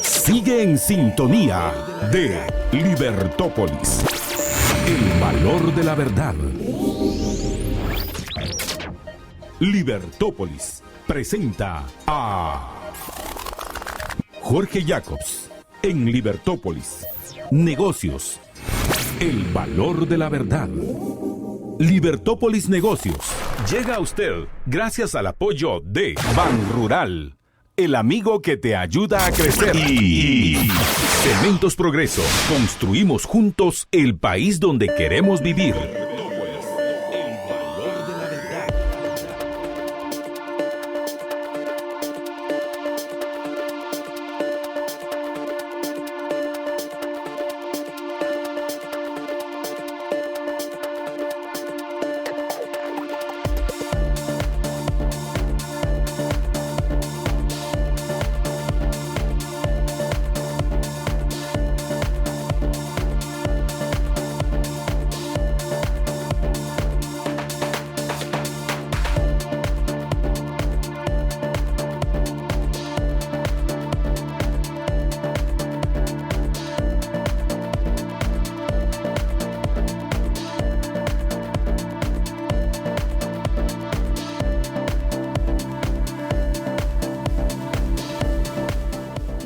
Sigue en sintonía de Libertópolis. El valor de la verdad. Libertópolis presenta a Jorge Jacobs en Libertópolis. Negocios. El valor de la verdad. Libertópolis Negocios llega a usted gracias al apoyo de Ban Rural, el amigo que te ayuda a crecer. Y Cementos Progreso. Construimos juntos el país donde queremos vivir.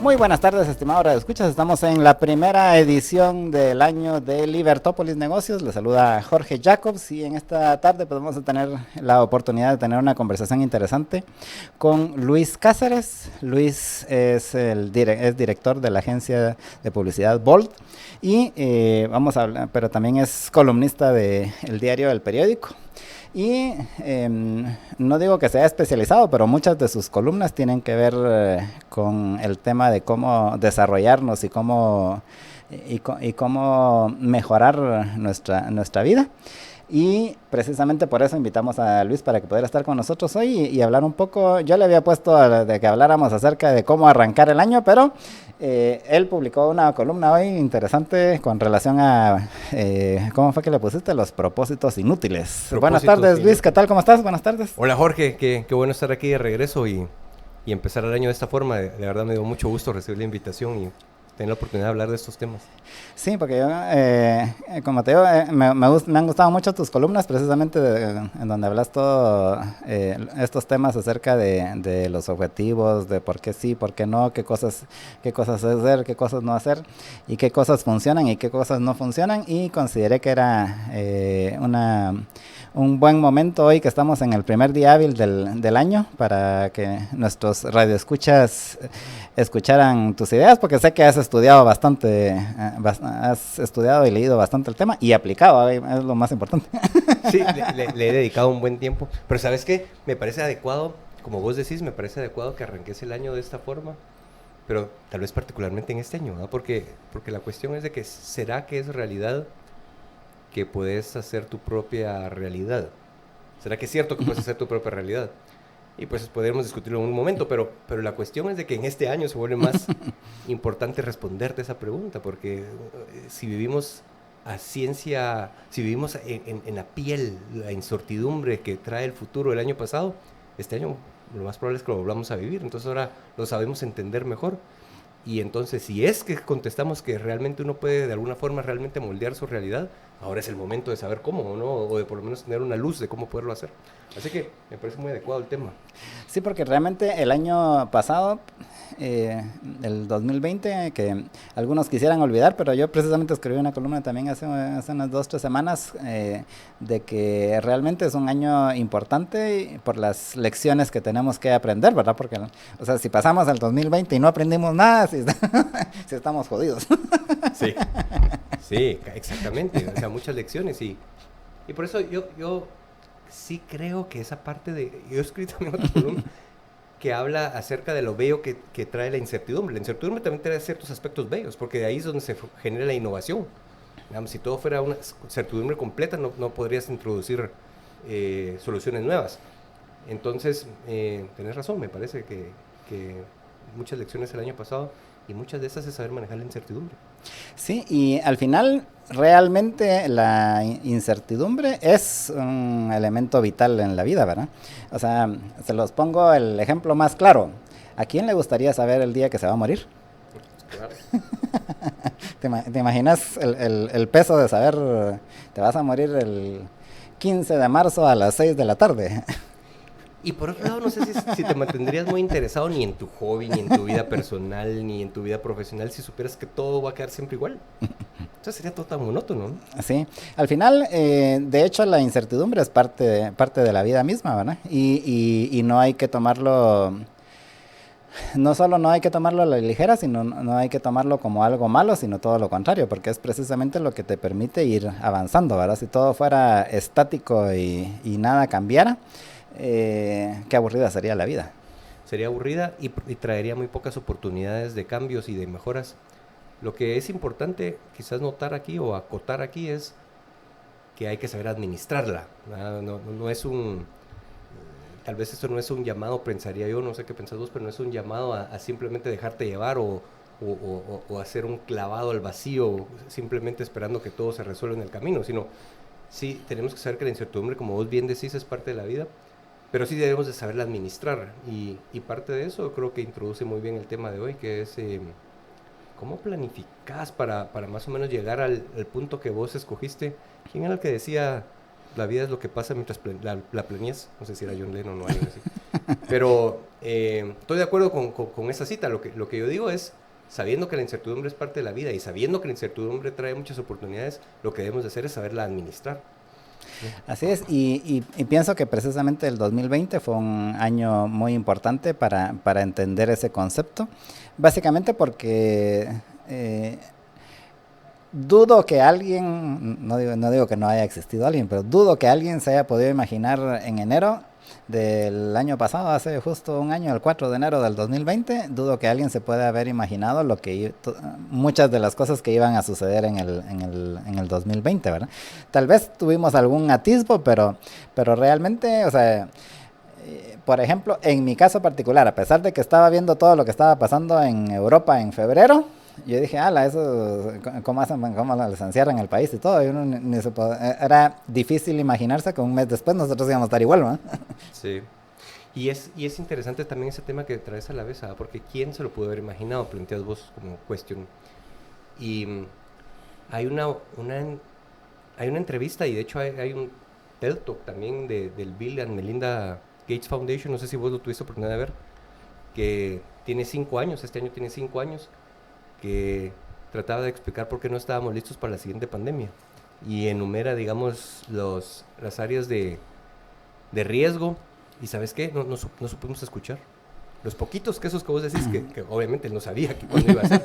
Muy buenas tardes, estimados radioescuchas. Estamos en la primera edición del año de Libertópolis Negocios. Les saluda Jorge Jacobs y en esta tarde pues, vamos a tener la oportunidad de tener una conversación interesante con Luis Cáceres. Luis es director de la agencia de publicidad Bold y vamos a hablar, pero también es columnista del diario El Periódico. Y no digo que sea especializado, pero muchas de sus columnas tienen que ver con el tema de cómo desarrollarnos y cómo mejorar nuestra vida. Y precisamente por eso invitamos a Luis para que pudiera estar con nosotros hoy y hablar un poco. Yo le había puesto de que habláramos acerca de cómo arrancar el año, pero él publicó una columna hoy interesante con relación a, ¿cómo fue que le pusiste? Los propósitos inútiles. Buenas tardes, Luis, ¿qué tal? ¿Cómo estás? Buenas tardes. Hola, Jorge, qué bueno estar aquí de regreso y empezar el año de esta forma. De verdad me dio mucho gusto recibir la invitación y tener la oportunidad de hablar de estos temas. Sí, porque yo, como te digo, me han gustado mucho tus columnas, precisamente en donde hablas todo estos temas acerca de los objetivos, de por qué sí, por qué no, qué cosas hacer, qué cosas no hacer, y qué cosas funcionan y qué cosas no funcionan, y consideré que era un buen momento hoy que estamos en el primer día hábil del año para que nuestros radioescuchas escucharan tus ideas, porque sé que has estudiado has estudiado y leído bastante el tema y aplicado, es lo más importante. Sí, le he dedicado un buen tiempo, pero ¿sabes qué? Me parece adecuado, como vos decís, me parece adecuado que arranques el año de esta forma, pero tal vez particularmente en este año, ¿no? Porque la cuestión es de que ¿será que es realidad que puedes hacer tu propia realidad? ¿Será que es cierto que puedes hacer tu propia realidad? Y pues podríamos discutirlo en un momento, pero la cuestión es de que en este año se vuelve más importante responderte esa pregunta, porque si vivimos a ciencia, si vivimos en la piel, la incertidumbre que trae el futuro del año pasado, este año lo más probable es que lo volvamos a vivir, entonces ahora lo sabemos entender mejor. Y entonces, si es que contestamos que realmente uno puede de alguna forma realmente moldear su realidad, ahora es el momento de saber cómo, ¿no? O de por lo menos tener una luz de cómo poderlo hacer. Así que me parece muy adecuado el tema. Sí, porque realmente el año pasado, el 2020, que algunos quisieran olvidar, pero yo precisamente escribí una columna también hace unas 2-3 semanas de que realmente es un año importante por las lecciones que tenemos que aprender, ¿verdad? Porque, o sea, si pasamos al 2020 y no aprendimos nada, si estamos jodidos. Sí, exactamente. O sea, muchas lecciones y por eso yo sí creo que esa parte de... Yo he escrito también otra columna que habla acerca de lo bello que trae la incertidumbre. La incertidumbre también trae ciertos aspectos bellos, porque de ahí es donde se genera la innovación. Digamos, si todo fuera una certidumbre completa, no podrías introducir soluciones nuevas. Entonces, tenés razón, me parece que muchas lecciones el año pasado y muchas de esas es saber manejar la incertidumbre. Sí, y al final realmente la incertidumbre es un elemento vital en la vida, ¿verdad? O sea, se los pongo el ejemplo más claro. ¿A quién le gustaría saber el día que se va a morir? Claro. ¿Te imaginas el peso de saber, te vas a morir el 15 de marzo a las 6 de la tarde? Y por otro lado, no sé si te mantendrías muy interesado ni en tu hobby, ni en tu vida personal, ni en tu vida profesional, si supieras que todo va a quedar siempre igual. Entonces sería todo tan monótono, ¿no? Sí, al final, de hecho, la incertidumbre es parte de la vida misma, ¿verdad? Y no hay que tomarlo, no solo no hay que tomarlo a la ligera, sino no hay que tomarlo como algo malo, sino todo lo contrario, porque es precisamente lo que te permite ir avanzando, ¿verdad? Si todo fuera estático y nada cambiara, qué aburrida sería la vida. Sería aburrida y traería muy pocas oportunidades de cambios y de mejoras. Lo que es importante quizás notar aquí o acotar aquí es que hay que saber administrarla. No es tal vez esto no es un llamado, pensaría yo, no sé qué pensás vos, pero no es un llamado a simplemente dejarte llevar o hacer un clavado al vacío, simplemente esperando que todo se resuelva en el camino, sino sí tenemos que saber que la incertidumbre, como vos bien decís, es parte de la vida, pero sí debemos de saberla administrar, y parte de eso creo que introduce muy bien el tema de hoy, que es cómo planificás para más o menos llegar al punto que vos escogiste. ¿Quién era el que decía, la vida es lo que pasa mientras la planeas? No sé si era John Lennon o alguien así. Pero estoy de acuerdo con esa cita. Lo que yo digo es, sabiendo que la incertidumbre es parte de la vida y sabiendo que la incertidumbre trae muchas oportunidades, lo que debemos de hacer es saberla administrar. Así es, y pienso que precisamente el 2020 fue un año muy importante para entender ese concepto, básicamente porque dudo que alguien, no digo que no haya existido alguien, pero dudo que alguien se haya podido imaginar en enero del año pasado, hace justo un año, el 4 de enero del 2020, dudo que alguien se pueda haber imaginado muchas de las cosas que iban a suceder en el 2020, ¿verdad? Tal vez tuvimos algún atisbo, pero realmente, o sea, por ejemplo, en mi caso particular, a pesar de que estaba viendo todo lo que estaba pasando en Europa en febrero, yo dije, eso, ¿cómo les encierran el país y todo? Y uno era difícil imaginarse que un mes después nosotros íbamos a estar igual, ¿no? Sí. Y es interesante también ese tema que traes a la mesa, porque ¿quién se lo pudo haber imaginado? Planteas vos como cuestión. Y hay una entrevista, y de hecho hay un TED Talk también del Bill and Melinda Gates Foundation, no sé si vos lo tuviste oportunidad de ver, que tiene 5 años, este año tiene 5 años, que trataba de explicar por qué no estábamos listos para la siguiente pandemia. Y enumera, digamos, las áreas de riesgo. ¿Y sabes qué? No supimos escuchar. Los poquitos casos que vos decís, que obviamente él no sabía cuándo iba a ser,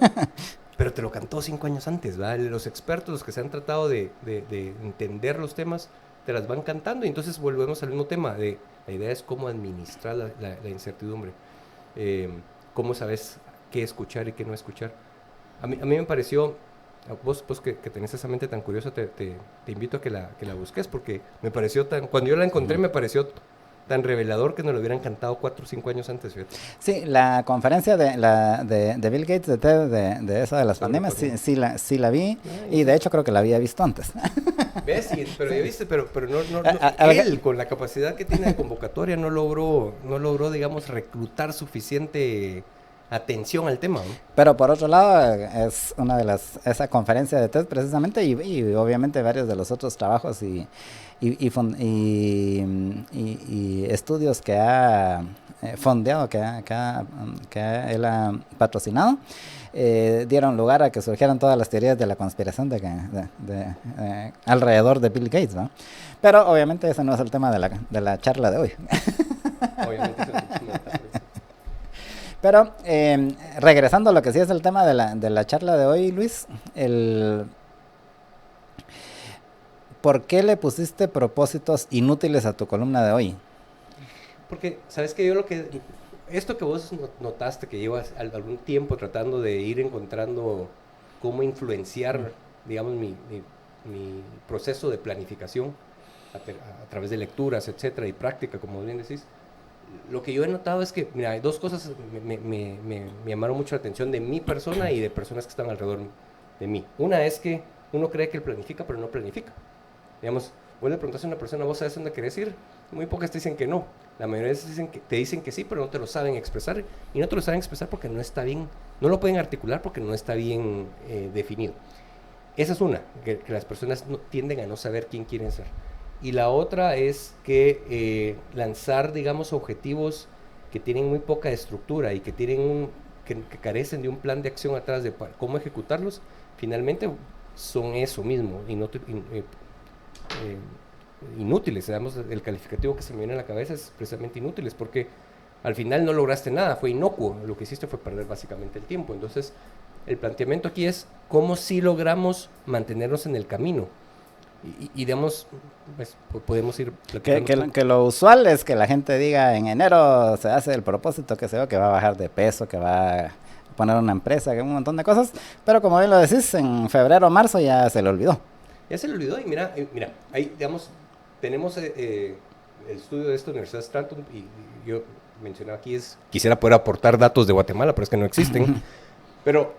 pero te lo cantó 5 años antes, ¿verdad? Los expertos, los que se han tratado de entender los temas, te las van cantando, y entonces volvemos al mismo tema. La idea es cómo administrar la incertidumbre. Cómo sabes qué escuchar y qué no escuchar. A mí me pareció, vos que tenés esa mente tan curiosa, te invito a que la busques, porque me pareció cuando yo la encontré me pareció tan revelador que nos lo hubieran cantado 4 o 5 años antes, fíjate. Sí, la conferencia de Bill Gates de TED de eso de las pandemias, sí la vi, y de hecho creo que la había visto antes. ¿Ves? Sí, pero ya viste, pero él con la capacidad que tiene de convocatoria no logró, digamos, reclutar suficiente atención al tema, ¿no? Pero por otro lado, es una de esa conferencia de TED precisamente, y obviamente varios de los otros trabajos y estudios que ha fondeado, que él ha patrocinado, dieron lugar a que surgieran todas las teorías de la conspiración alrededor de Bill Gates, ¿no? Pero obviamente ese no es el tema de la charla de hoy. Obviamente ese no es el tema. Pero regresando a lo que sí es el tema de la charla de hoy, Luis, ¿por qué le pusiste propósitos inútiles a tu columna de hoy? Porque, ¿sabes qué? Esto que vos notaste, que llevas algún tiempo tratando de ir encontrando cómo influenciar, digamos, mi proceso de planificación a través de lecturas, etcétera, y práctica, como bien decís. Lo que yo he notado es que, mira, hay dos cosas me llamaron mucho la atención de mi persona y de personas que están alrededor de mí. Una es que uno cree que él planifica, pero no planifica. Digamos, vos le preguntas a una persona, ¿vos sabes dónde querés ir? Muy pocas te dicen que no. La mayoría de veces te dicen que sí, pero no te lo saben expresar. Y no te lo saben expresar porque no está bien, no lo pueden articular porque no está bien definido. Esa es una, que las personas tienden a no saber quién quieren ser. Y la otra es que lanzar, digamos, objetivos que tienen muy poca estructura y que tienen que carecen de un plan de acción atrás de cómo ejecutarlos, finalmente son eso mismo, inútiles. Digamos, el calificativo que se me viene a la cabeza es precisamente inútiles, porque al final no lograste nada, fue inocuo, lo que hiciste fue perder básicamente el tiempo. Entonces, el planteamiento aquí es cómo sí logramos mantenernos en el camino. Y digamos, pues, podemos ir platicando. Que lo usual es que la gente diga en enero se hace el propósito, que que va a bajar de peso, que va a poner una empresa, que un montón de cosas, pero como bien lo decís, en febrero o marzo ya se le olvidó. Ya se le olvidó y mira, ahí digamos, tenemos el estudio de esta Universidad de Stanton y yo mencionaba aquí quisiera poder aportar datos de Guatemala, pero es que no existen. Pero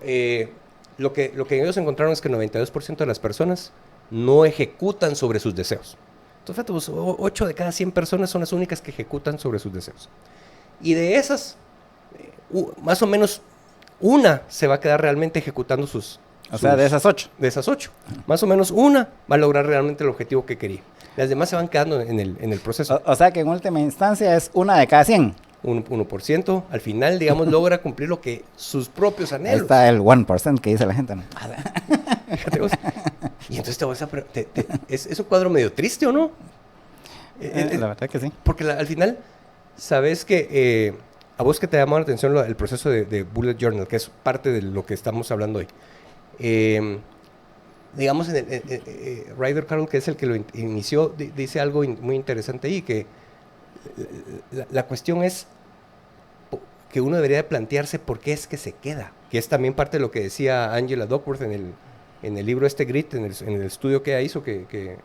lo que ellos encontraron es que el 92% de las personas no ejecutan sobre sus deseos. Entonces, fíjate, 8 de cada 100 personas son las únicas que ejecutan sobre sus deseos. Y de esas, más o menos una se va a quedar realmente ejecutando O sea, de esas 8. De esas 8. Más o menos una va a lograr realmente el objetivo que quería. Las demás se van quedando en el proceso. O sea que en última instancia es una de cada 100. 1% al final, digamos, logra cumplir lo que sus propios anhelos. Ahí está el 1% que dice la gente, ¿no? Fíjate vos. Y entonces es un cuadro medio triste, ¿o no? La verdad que sí. Porque al final, sabes que a vos que te llamó la atención el proceso de Bullet Journal, que es parte de lo que estamos hablando hoy. Digamos, Ryder Carroll, que es el que lo inició, dice algo muy interesante ahí, que la cuestión es que uno debería de plantearse por qué es que se queda, que es también parte de lo que decía Angela Duckworth en el libro Grit, en el estudio que ella hizo, que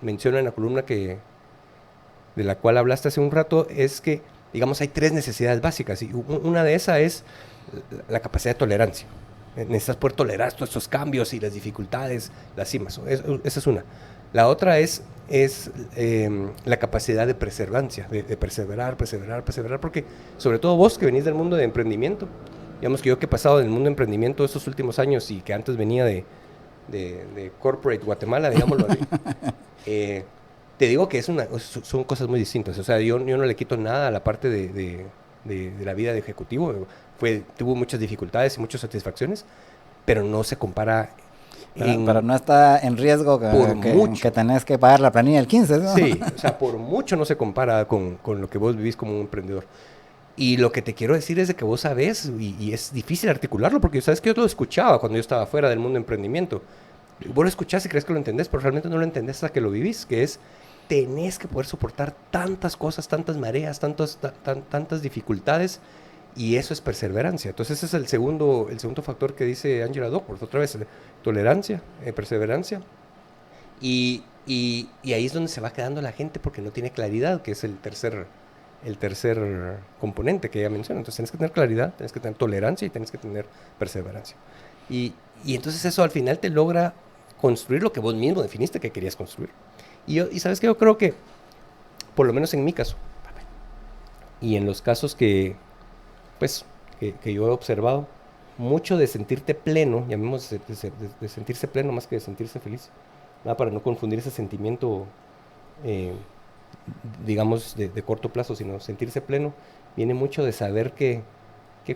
menciona en la columna de la cual hablaste hace un rato, es que, digamos, hay 3 necesidades básicas, y una de esas es la capacidad de tolerancia. Necesitas poder tolerar todos estos cambios y las dificultades, las cimas. Esa es una. La otra es la capacidad de perseverancia, de perseverar, porque sobre todo vos que venís del mundo de emprendimiento, digamos que yo que he pasado del mundo de emprendimiento estos últimos años y que antes venía de Corporate Guatemala, digámoslo así, te digo que son cosas muy distintas. O sea, yo no le quito nada a la parte de la vida de ejecutivo. Tuvo muchas dificultades y muchas satisfacciones, pero no se compara. Pero no está en riesgo que tenés que pagar la planilla el 15, ¿no? Sí, o sea, por mucho no se compara con lo que vos vivís como un emprendedor. Y lo que te quiero decir es de que vos sabés, y es difícil articularlo, porque sabes que yo lo escuchaba cuando yo estaba fuera del mundo de emprendimiento. Vos lo escuchás y crees que lo entendés, pero realmente no lo entendés hasta que lo vivís, que es, tenés que poder soportar tantas cosas, tantas mareas, tantas dificultades, y eso es perseverancia. Entonces ese es el segundo factor que dice Angela Duckworth, otra vez, tolerancia, perseverancia, y ahí es donde se va quedando la gente porque no tiene claridad, que es el tercer componente que ella menciona. Entonces tienes que tener claridad, tienes que tener tolerancia y tienes que tener perseverancia. Y entonces eso al final te logra construir lo que vos mismo definiste que querías construir. Y sabes que yo creo que, por lo menos en mi caso, y en los casos que yo he observado, mucho de sentirte pleno, llamemos de sentirse pleno más que de sentirse feliz, nada, para no confundir ese sentimiento, digamos, de corto plazo, sino sentirse pleno, viene mucho de saber que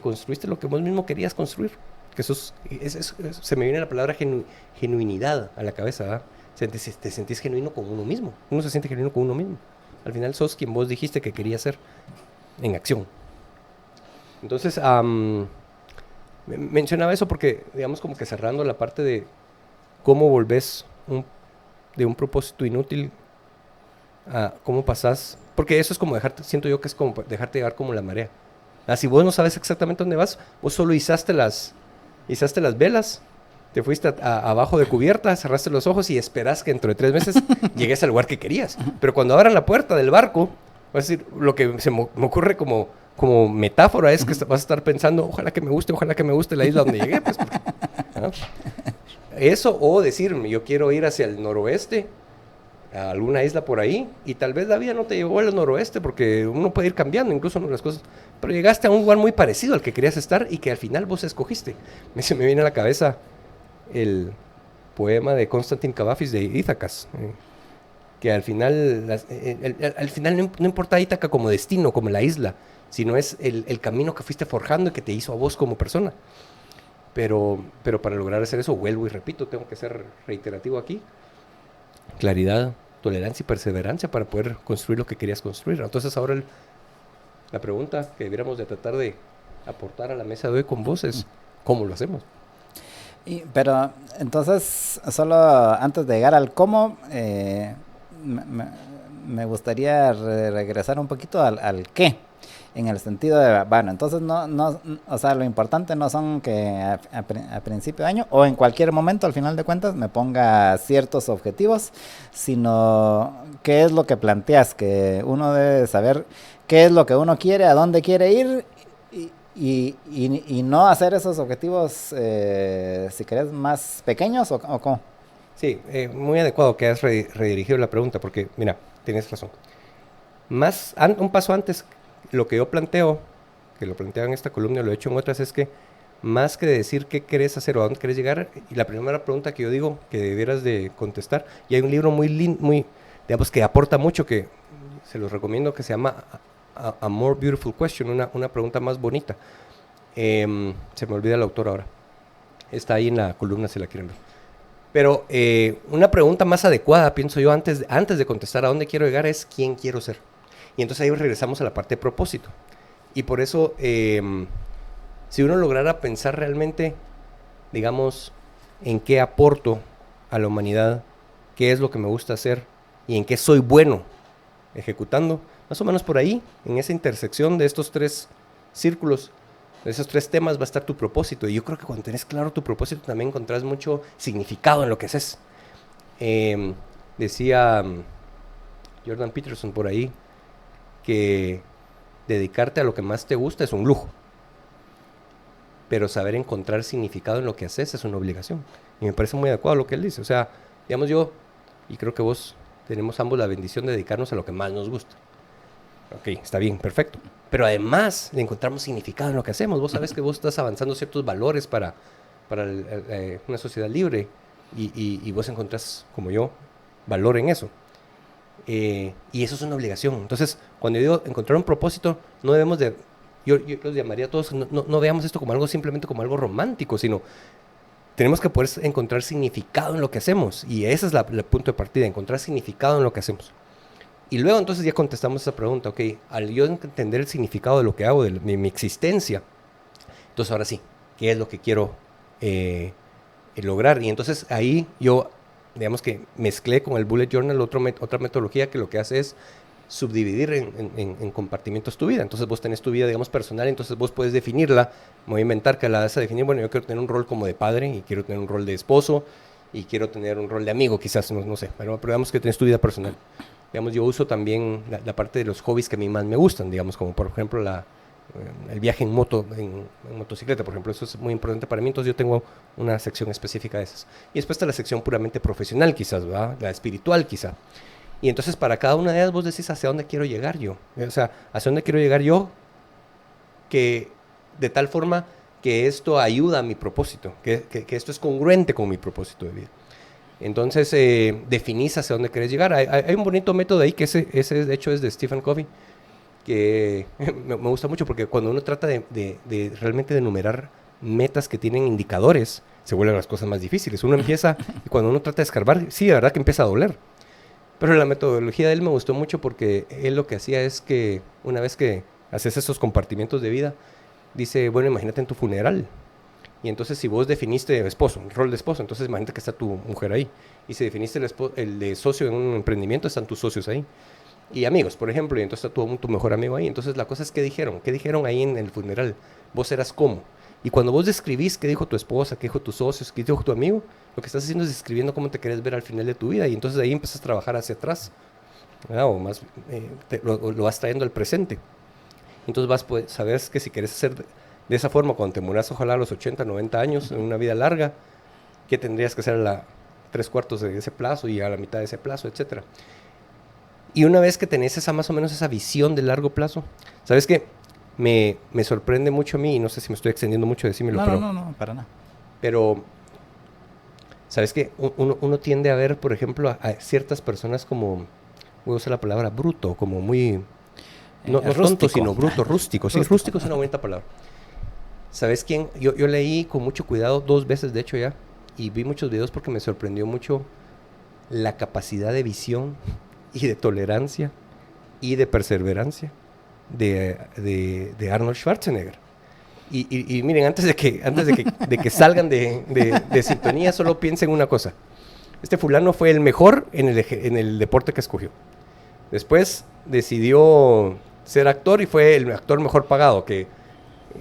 construiste lo que vos mismo querías construir. Que se me viene la palabra genuinidad a la cabeza, ¿verdad? Te sentís genuino con uno mismo. Uno se siente genuino con uno mismo. Al final sos quien vos dijiste que querías ser en acción. Entonces, mencionaba eso porque, digamos, como que cerrando la parte de cómo volvés de un propósito inútil a cómo pasás, porque eso es como siento yo que es como dejarte llevar como la marea. Si vos no sabes exactamente dónde vas, vos solo izaste las velas, te fuiste abajo de cubierta, cerraste los ojos y esperás que dentro de 3 meses llegues al lugar que querías. Pero cuando abran la puerta del barco, vas a decir, lo que se me ocurre como metáfora es que vas a estar pensando, ojalá que me guste la isla donde llegué. Pues, ¿no? Eso, o decir, yo quiero ir hacia el noroeste, a alguna isla por ahí y tal vez la vida no te llevó al noroeste porque uno puede ir cambiando incluso las cosas, pero llegaste a un lugar muy parecido al que querías estar y que al final vos escogiste. Se me viene a la cabeza el poema de Konstantin Kavafis de Íthacas, que al final, al final no importa Ítaca como destino, como la isla, sino es el camino que fuiste forjando y que te hizo a vos como persona. Pero para lograr hacer eso, vuelvo y repito, tengo que ser reiterativo aquí, claridad, tolerancia y perseverancia para poder construir lo que querías construir. Entonces ahora la pregunta que debiéramos de tratar de aportar a la mesa de hoy con vos es, ¿cómo lo hacemos? Pero entonces, solo antes de llegar al cómo, me gustaría regresar un poquito al qué, en el sentido de, bueno, entonces o sea, lo importante no son que a principio de año o en cualquier momento, al final de cuentas, me ponga ciertos objetivos, sino qué es lo que planteas, que uno debe saber qué es lo que uno quiere, a dónde quiere ir y no hacer esos objetivos, si querés, más pequeños o cómo. Sí, muy adecuado que has redirigido la pregunta porque, mira, tienes razón. Un paso antes, lo que yo planteo, que lo planteo en esta columna y lo he hecho en otras, es que más que decir qué querés hacer o a dónde querés llegar, y la primera pregunta que yo digo que debieras de contestar, y hay un libro muy lindo, digamos que aporta mucho, que se los recomiendo, que se llama A More Beautiful Question, una pregunta más bonita. Se me olvida el autor ahora. Está ahí en la columna si la quieren ver. Pero una pregunta más adecuada, pienso yo, antes de contestar a dónde quiero llegar, es quién quiero ser. Y entonces ahí regresamos a la parte de propósito. Y por eso, si uno lograra pensar realmente, digamos, en qué aporto a la humanidad, qué es lo que me gusta hacer y en qué soy bueno ejecutando, más o menos por ahí, en esa intersección de estos tres círculos, de esos tres temas va a estar tu propósito. Y yo creo que cuando tenés claro tu propósito también encontrás mucho significado en lo que haces. Decía Jordan Peterson por ahí que dedicarte a lo que más te gusta es un lujo, pero saber encontrar significado en lo que haces es una obligación. Y me parece muy adecuado lo que él dice. O sea, digamos yo, y creo que vos tenemos ambos la bendición de dedicarnos a lo que más nos gusta. Ok, está bien, perfecto. Pero además le encontramos significado en lo que hacemos. Vos sabés que vos estás avanzando ciertos valores para una sociedad libre y vos encontrás, como yo, valor en eso. Y eso es una obligación. Entonces, cuando yo digo encontrar un propósito, no debemos de... Yo los llamaría a todos, no veamos esto como algo simplemente como algo romántico, sino tenemos que poder encontrar significado en lo que hacemos. Y ese es el punto de partida, encontrar significado en lo que hacemos. Y luego entonces ya contestamos esa pregunta, ok, al yo entender el significado de lo que hago, de mi existencia, entonces ahora sí, ¿qué es lo que quiero lograr? Y entonces ahí yo, digamos que mezclé con el Bullet Journal otra metodología que lo que hace es subdividir en compartimentos tu vida. Entonces vos tenés tu vida, digamos, personal, entonces vos puedes definirla, me voy a inventar que la vas a definir, bueno, yo quiero tener un rol como de padre, y quiero tener un rol de esposo, y quiero tener un rol de amigo, quizás, no sé, pero digamos que tenés tu vida personal. Digamos, yo uso también la parte de los hobbies que a mí más me gustan, digamos, como por ejemplo el viaje en motocicleta, por ejemplo, eso es muy importante para mí, entonces yo tengo una sección específica de esas. Y después está la sección puramente profesional, quizás, ¿verdad? La espiritual, quizá. Y entonces para cada una de ellas vos decís hacia dónde quiero llegar yo. O sea, hacia dónde quiero llegar yo, que de tal forma que esto ayuda a mi propósito, que esto es congruente con mi propósito de vida. Entonces, definís hacia dónde querés llegar. Hay un bonito método ahí, que ese de hecho es de Stephen Covey, que me gusta mucho porque cuando uno trata de realmente de enumerar metas que tienen indicadores, se vuelven las cosas más difíciles. Uno empieza, y cuando uno trata de escarbar, sí, de verdad que empieza a doler. Pero la metodología de él me gustó mucho porque él lo que hacía es que una vez que haces esos compartimentos de vida, dice, bueno, imagínate en tu funeral. Y entonces si vos definiste esposo, un rol de esposo, entonces imagínate que está tu mujer ahí. Y si definiste el de socio en un emprendimiento, están tus socios ahí. Y amigos, por ejemplo, y entonces está tu mejor amigo ahí. Entonces la cosa es, ¿qué dijeron? ¿Qué dijeron ahí en el funeral? Vos eras cómo. Y cuando vos describís qué dijo tu esposa, qué dijo tus socios, qué dijo tu amigo, lo que estás haciendo es describiendo cómo te querés ver al final de tu vida. Y entonces ahí empiezas a trabajar hacia atrás, ¿verdad? O más, lo vas trayendo al presente. Entonces sabes que si querés hacer de esa forma, cuando te mueras, ojalá a los 80, 90 años, en una vida larga, ¿qué tendrías que hacer 3/4 de ese plazo y a la mitad de ese plazo, etcétera. Y una vez que tenés más o menos esa visión de largo plazo, ¿sabes qué? Me sorprende mucho a mí, y no sé si me estoy extendiendo mucho, decímelo, No, para nada. pero, ¿sabes qué? Uno tiende a ver, por ejemplo, a ciertas personas como, voy a usar la palabra bruto, como muy, no tonto, sino bruto, rústico. Sí, rústico es una bonita palabra. ¿Sabes quién? Yo leí con mucho cuidado 2 veces, de hecho ya, y vi muchos videos porque me sorprendió mucho la capacidad de visión y de tolerancia y de perseverancia de Arnold Schwarzenegger. Y miren, antes de que salgan de sintonía, solo piensen una cosa. Este fulano fue el mejor en el deporte que escogió. Después decidió ser actor y fue el actor mejor pagado, que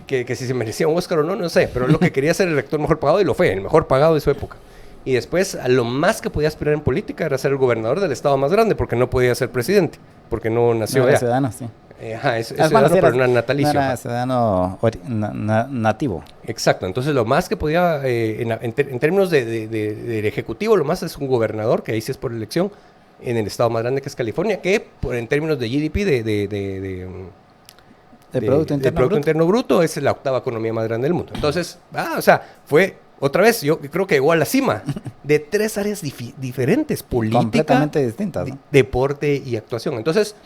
si se merecía un Oscar o no, no sé, pero lo que quería ser el actor mejor pagado y lo fue, el mejor pagado de su época. Y después, a lo más que podía aspirar en política era ser el gobernador del estado más grande, porque no podía ser presidente, porque no nació allá. Ciudadano, sí. Es ciudadano, pero no natalicio. No era ciudadano nativo. Exacto, entonces lo más que podía, en términos del ejecutivo, lo más es un gobernador, que ahí sí es por elección, en el estado más grande que es California, que en términos de GDP, de Producto Interno Bruto, es la 8ª economía más grande del mundo. Entonces, o sea, fue, otra vez, yo creo que llegó a la cima de 3 áreas diferentes, política, completamente distintas, ¿no? Deporte y actuación. Entonces,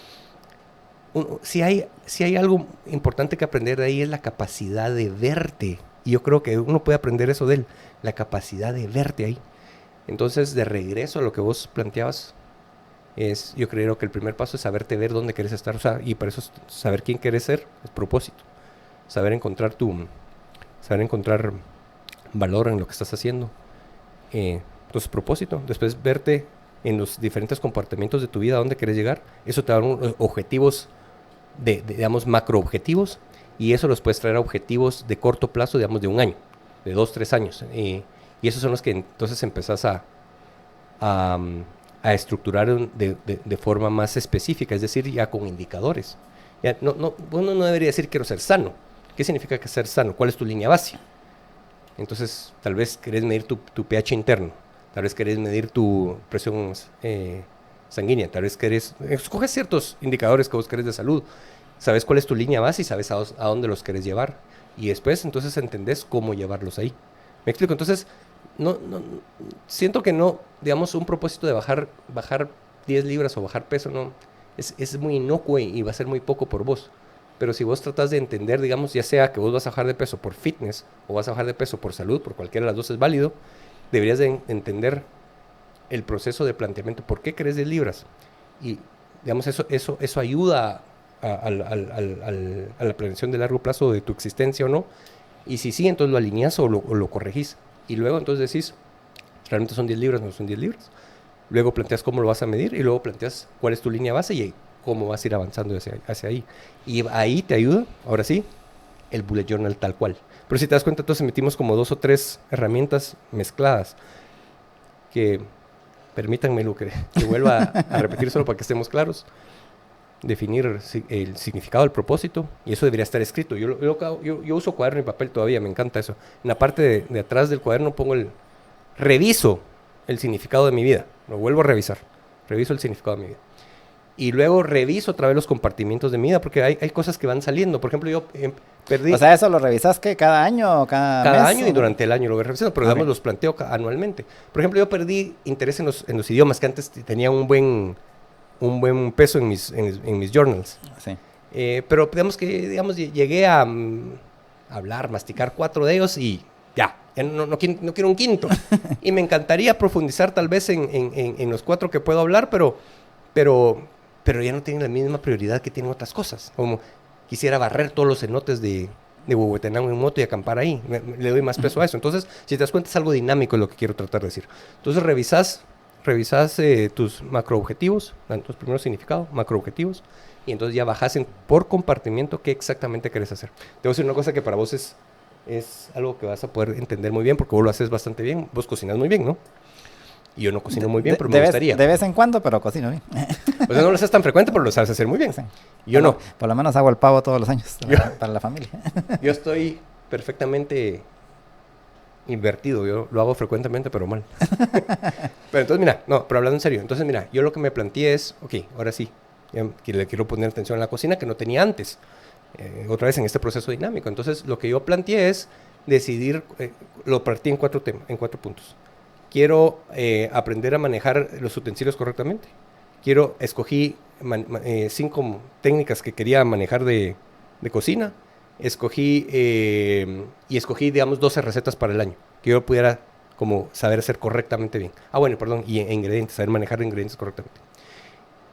si hay algo importante que aprender de ahí es la capacidad de verte. Y yo creo que uno puede aprender eso de él, la capacidad de verte ahí. Entonces, de regreso a lo que vos planteabas, yo creo que el primer paso es saberte ver dónde quieres estar, o sea, y para eso saber quién quieres ser, es propósito. Saber encontrar valor en lo que estás haciendo. Entonces, propósito. Después, verte en los diferentes compartimentos de tu vida, a dónde quieres llegar. Eso te da unos objetivos, digamos, macroobjetivos, y eso los puedes traer a objetivos de corto plazo, digamos, de 1 año, de 2, 3 años. Y esos son los que entonces empezás a estructurar de forma más específica, es decir, ya con indicadores. Ya, uno no debería decir quiero ser sano. ¿Qué significa que ser sano? ¿Cuál es tu línea base? Entonces, tal vez querés medir tu pH interno, tal vez querés medir tu presión sanguínea, tal vez escoges ciertos indicadores que vos querés de salud, sabes cuál es tu línea base y sabes a dónde los querés llevar. Y después, entonces, entendés cómo llevarlos ahí. ¿Me explico? Entonces, siento que no, digamos, un propósito de bajar 10 libras o bajar peso, no, es muy inocuo y va a ser muy poco por vos. Pero si vos tratás de entender, digamos, ya sea que vos vas a bajar de peso por fitness o vas a bajar de peso por salud, por cualquiera de las dos es válido, deberías de entender el proceso de planteamiento, por qué querés 10 libras. Y, digamos, eso ayuda a la planeación de largo plazo de tu existencia o no. Y si sí, entonces lo alineas o lo corregís. Y luego entonces decís, realmente son 10 libras, no son 10 libras. Luego planteas cómo lo vas a medir y luego planteas cuál es tu línea base y cómo vas a ir avanzando hacia ahí. Y ahí te ayuda, ahora sí, el bullet journal tal cual. Pero si te das cuenta, entonces metimos como 2 o 3 herramientas mezcladas que, permítanme lo que vuelva a repetir solo para que estemos claros. Definir el significado del propósito, y eso debería estar escrito. Yo uso cuaderno y papel todavía, me encanta eso. En la parte de atrás del cuaderno pongo reviso el significado de mi vida, lo vuelvo a revisar, reviso el significado de mi vida. Y luego reviso otra vez los compartimientos de mi vida, porque hay cosas que van saliendo. Por ejemplo, yo perdí... O sea, ¿eso lo revisas que cada año o cada mes? Cada año y durante el año lo voy revisando, pero digamos los planteo anualmente. Por ejemplo, yo perdí interés en los idiomas, que antes tenía un buen peso en mis journals. Sí. Pero digamos, llegué a hablar, masticar 4 de ellos y ya no quiero un quinto. Y me encantaría profundizar tal vez en los 4 que puedo hablar, pero ya no tienen la misma prioridad que tienen otras cosas. Como quisiera barrer todos los cenotes de Huehuetenango en moto y acampar ahí. Le doy más peso a eso. Entonces, si te das cuenta, es algo dinámico lo que quiero tratar de decir. Entonces, revisas tus macroobjetivos, tus primeros significados, macroobjetivos, y entonces ya bajas por compartimiento qué exactamente querés hacer. Te voy a decir una cosa que para vos es algo que vas a poder entender muy bien, porque vos lo haces bastante bien. Vos cocinas muy bien, ¿no? Y yo no cocino muy bien, pero me gustaría. De vez en cuando, pero cocino bien. O sea, no lo haces tan frecuente, pero lo sabes hacer muy bien. Sí. Yo no. Por lo menos hago el pavo todos los años para la familia. Yo estoy perfectamente invertido, yo lo hago frecuentemente, pero mal. Pero entonces, mira, no, pero hablando en serio, entonces, mira, yo lo que me planteé es, ok, ahora sí, que le quiero poner atención a la cocina que no tenía antes, otra vez en este proceso dinámico. Entonces, lo que yo planteé es decidir, lo partí en en 4 puntos. Quiero aprender a manejar los utensilios correctamente. Escogí 5 técnicas que quería manejar de cocina. Escogí, digamos, 12 recetas para el año, que yo pudiera como saber hacer correctamente bien. Bueno, perdón, y ingredientes, saber manejar ingredientes correctamente.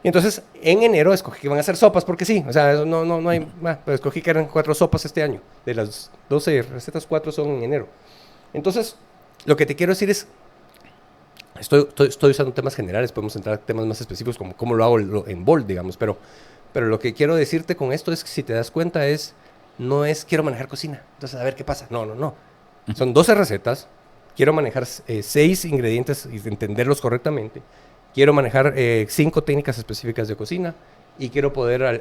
Y entonces, en enero escogí que iban a hacer sopas, porque sí, o sea, no hay más, pero escogí que eran 4 sopas este año. De las 12 recetas, 4 son en enero. Entonces, lo que te quiero decir es, estoy usando temas generales, podemos entrar a temas más específicos, como cómo lo hago en bold, digamos, pero lo que quiero decirte con esto es que si te das cuenta no es quiero manejar cocina, entonces a ver qué pasa. No. Son 12 recetas, quiero manejar 6 ingredientes y entenderlos correctamente, quiero manejar 5 técnicas específicas de cocina y quiero poder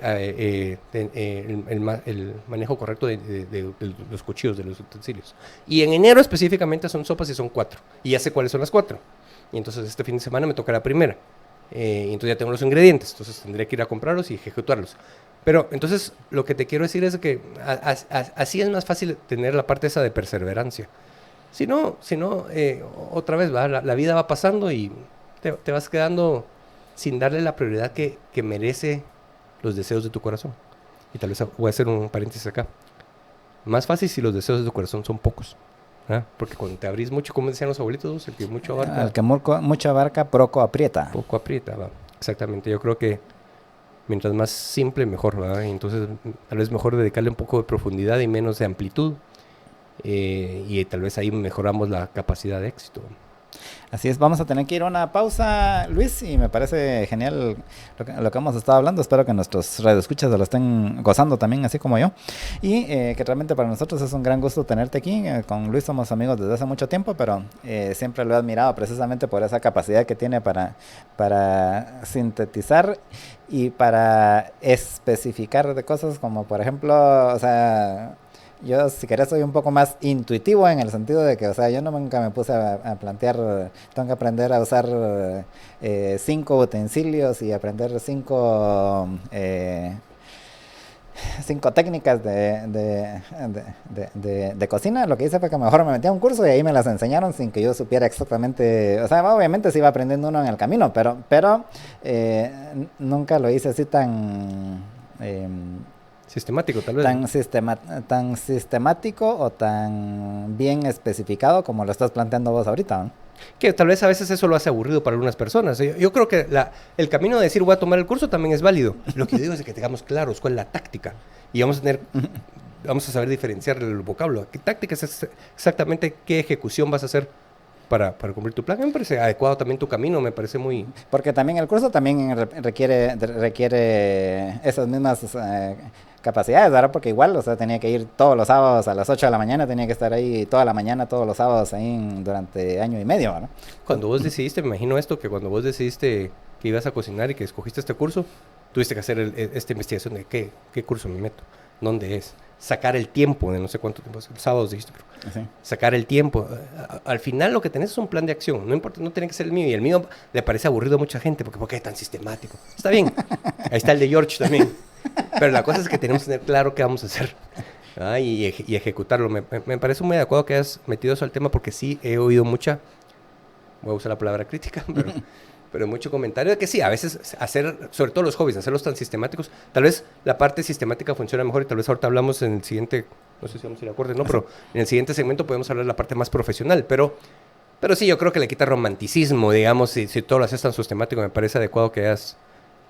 el manejo correcto de los cuchillos, de los utensilios. Y en enero específicamente son sopas y son 4. Y ya sé cuáles son las 4. Y entonces este fin de semana me toca la primera. Y entonces ya tengo los ingredientes, entonces tendré que ir a comprarlos y ejecutarlos. Pero entonces lo que te quiero decir es que así es más fácil tener la parte esa de perseverancia. Si no, otra vez la vida va pasando y te vas quedando sin darle la prioridad que merece los deseos de tu corazón. Y tal vez voy a hacer un paréntesis acá. Más fácil si los deseos de tu corazón son pocos. Porque cuando te abrís mucho, como decían los abuelitos, el que mucho abarca... El que mucho abarca, poco aprieta. Poco aprieta, va. Exactamente. Yo creo que mientras más simple, mejor, ¿va? Y entonces, tal vez mejor dedicarle un poco de profundidad y menos de amplitud. Y tal vez ahí mejoramos la capacidad de éxito. Así es, vamos a tener que ir a una pausa, Luis, y me parece genial lo que hemos estado hablando. Espero que nuestros radioescuchas lo estén gozando también, así como yo. Y que realmente para nosotros es un gran gusto tenerte aquí. Con Luis somos amigos desde hace mucho tiempo, pero siempre lo he admirado precisamente por esa capacidad que tiene para sintetizar y para especificar de cosas como, por ejemplo, o sea... Yo, si querés, soy un poco más intuitivo en el sentido de que, o sea, yo nunca me puse a plantear, tengo que aprender a usar 5 utensilios y aprender 5 técnicas de cocina. Lo que hice fue que mejor me metí a un curso y ahí me las enseñaron sin que yo supiera exactamente, o sea, obviamente sí iba aprendiendo uno en el camino, pero nunca lo hice así tan... sistemático, tal vez. Tan sistemático o tan bien especificado como lo estás planteando vos ahorita, ¿no? Que tal vez a veces eso lo hace aburrido para algunas personas. Yo creo que el camino de decir voy a tomar el curso también es válido. Lo que yo digo es que tengamos claros cuál es la táctica. Y vamos a saber diferenciar el vocablo. ¿Qué táctica es exactamente qué ejecución vas a hacer para cumplir tu plan? Me parece adecuado también tu camino, me parece muy... Porque también el curso también requiere esas mismas capacidades, ¿verdad? Porque igual, o sea, tenía que ir todos los sábados a las 8 de la mañana, tenía que estar ahí toda la mañana, todos los sábados ahí durante año y medio, ¿no? Cuando vos decidiste, me imagino esto, que cuando vos decidiste que ibas a cocinar y que escogiste este curso, tuviste que hacer esta investigación de qué curso me meto, dónde es, sacar el tiempo de no sé cuánto tiempo, sábados dijiste, pero sí. Sacar el tiempo. Al final lo que tenés es un plan de acción, no importa, no tiene que ser el mío, y el mío le parece aburrido a mucha gente, porque ¿por qué es tan sistemático? Está bien, ahí está el de George también, pero la cosa es que tenemos que tener claro qué vamos a hacer y ejecutarlo. Me parece muy adecuado que hayas metido eso al tema, porque sí he oído mucha, voy a usar la palabra crítica, pero mucho comentario de que sí, a veces hacer, sobre todo los hobbies, hacerlos tan sistemáticos, tal vez la parte sistemática funciona mejor, y tal vez ahorita hablamos en el siguiente, no sé si vamos a ir a acuerdo, no, pero en el siguiente segmento podemos hablar de la parte más profesional, pero sí, yo creo que le quita romanticismo, digamos, si todo lo haces tan sistemático. Me parece adecuado que hayas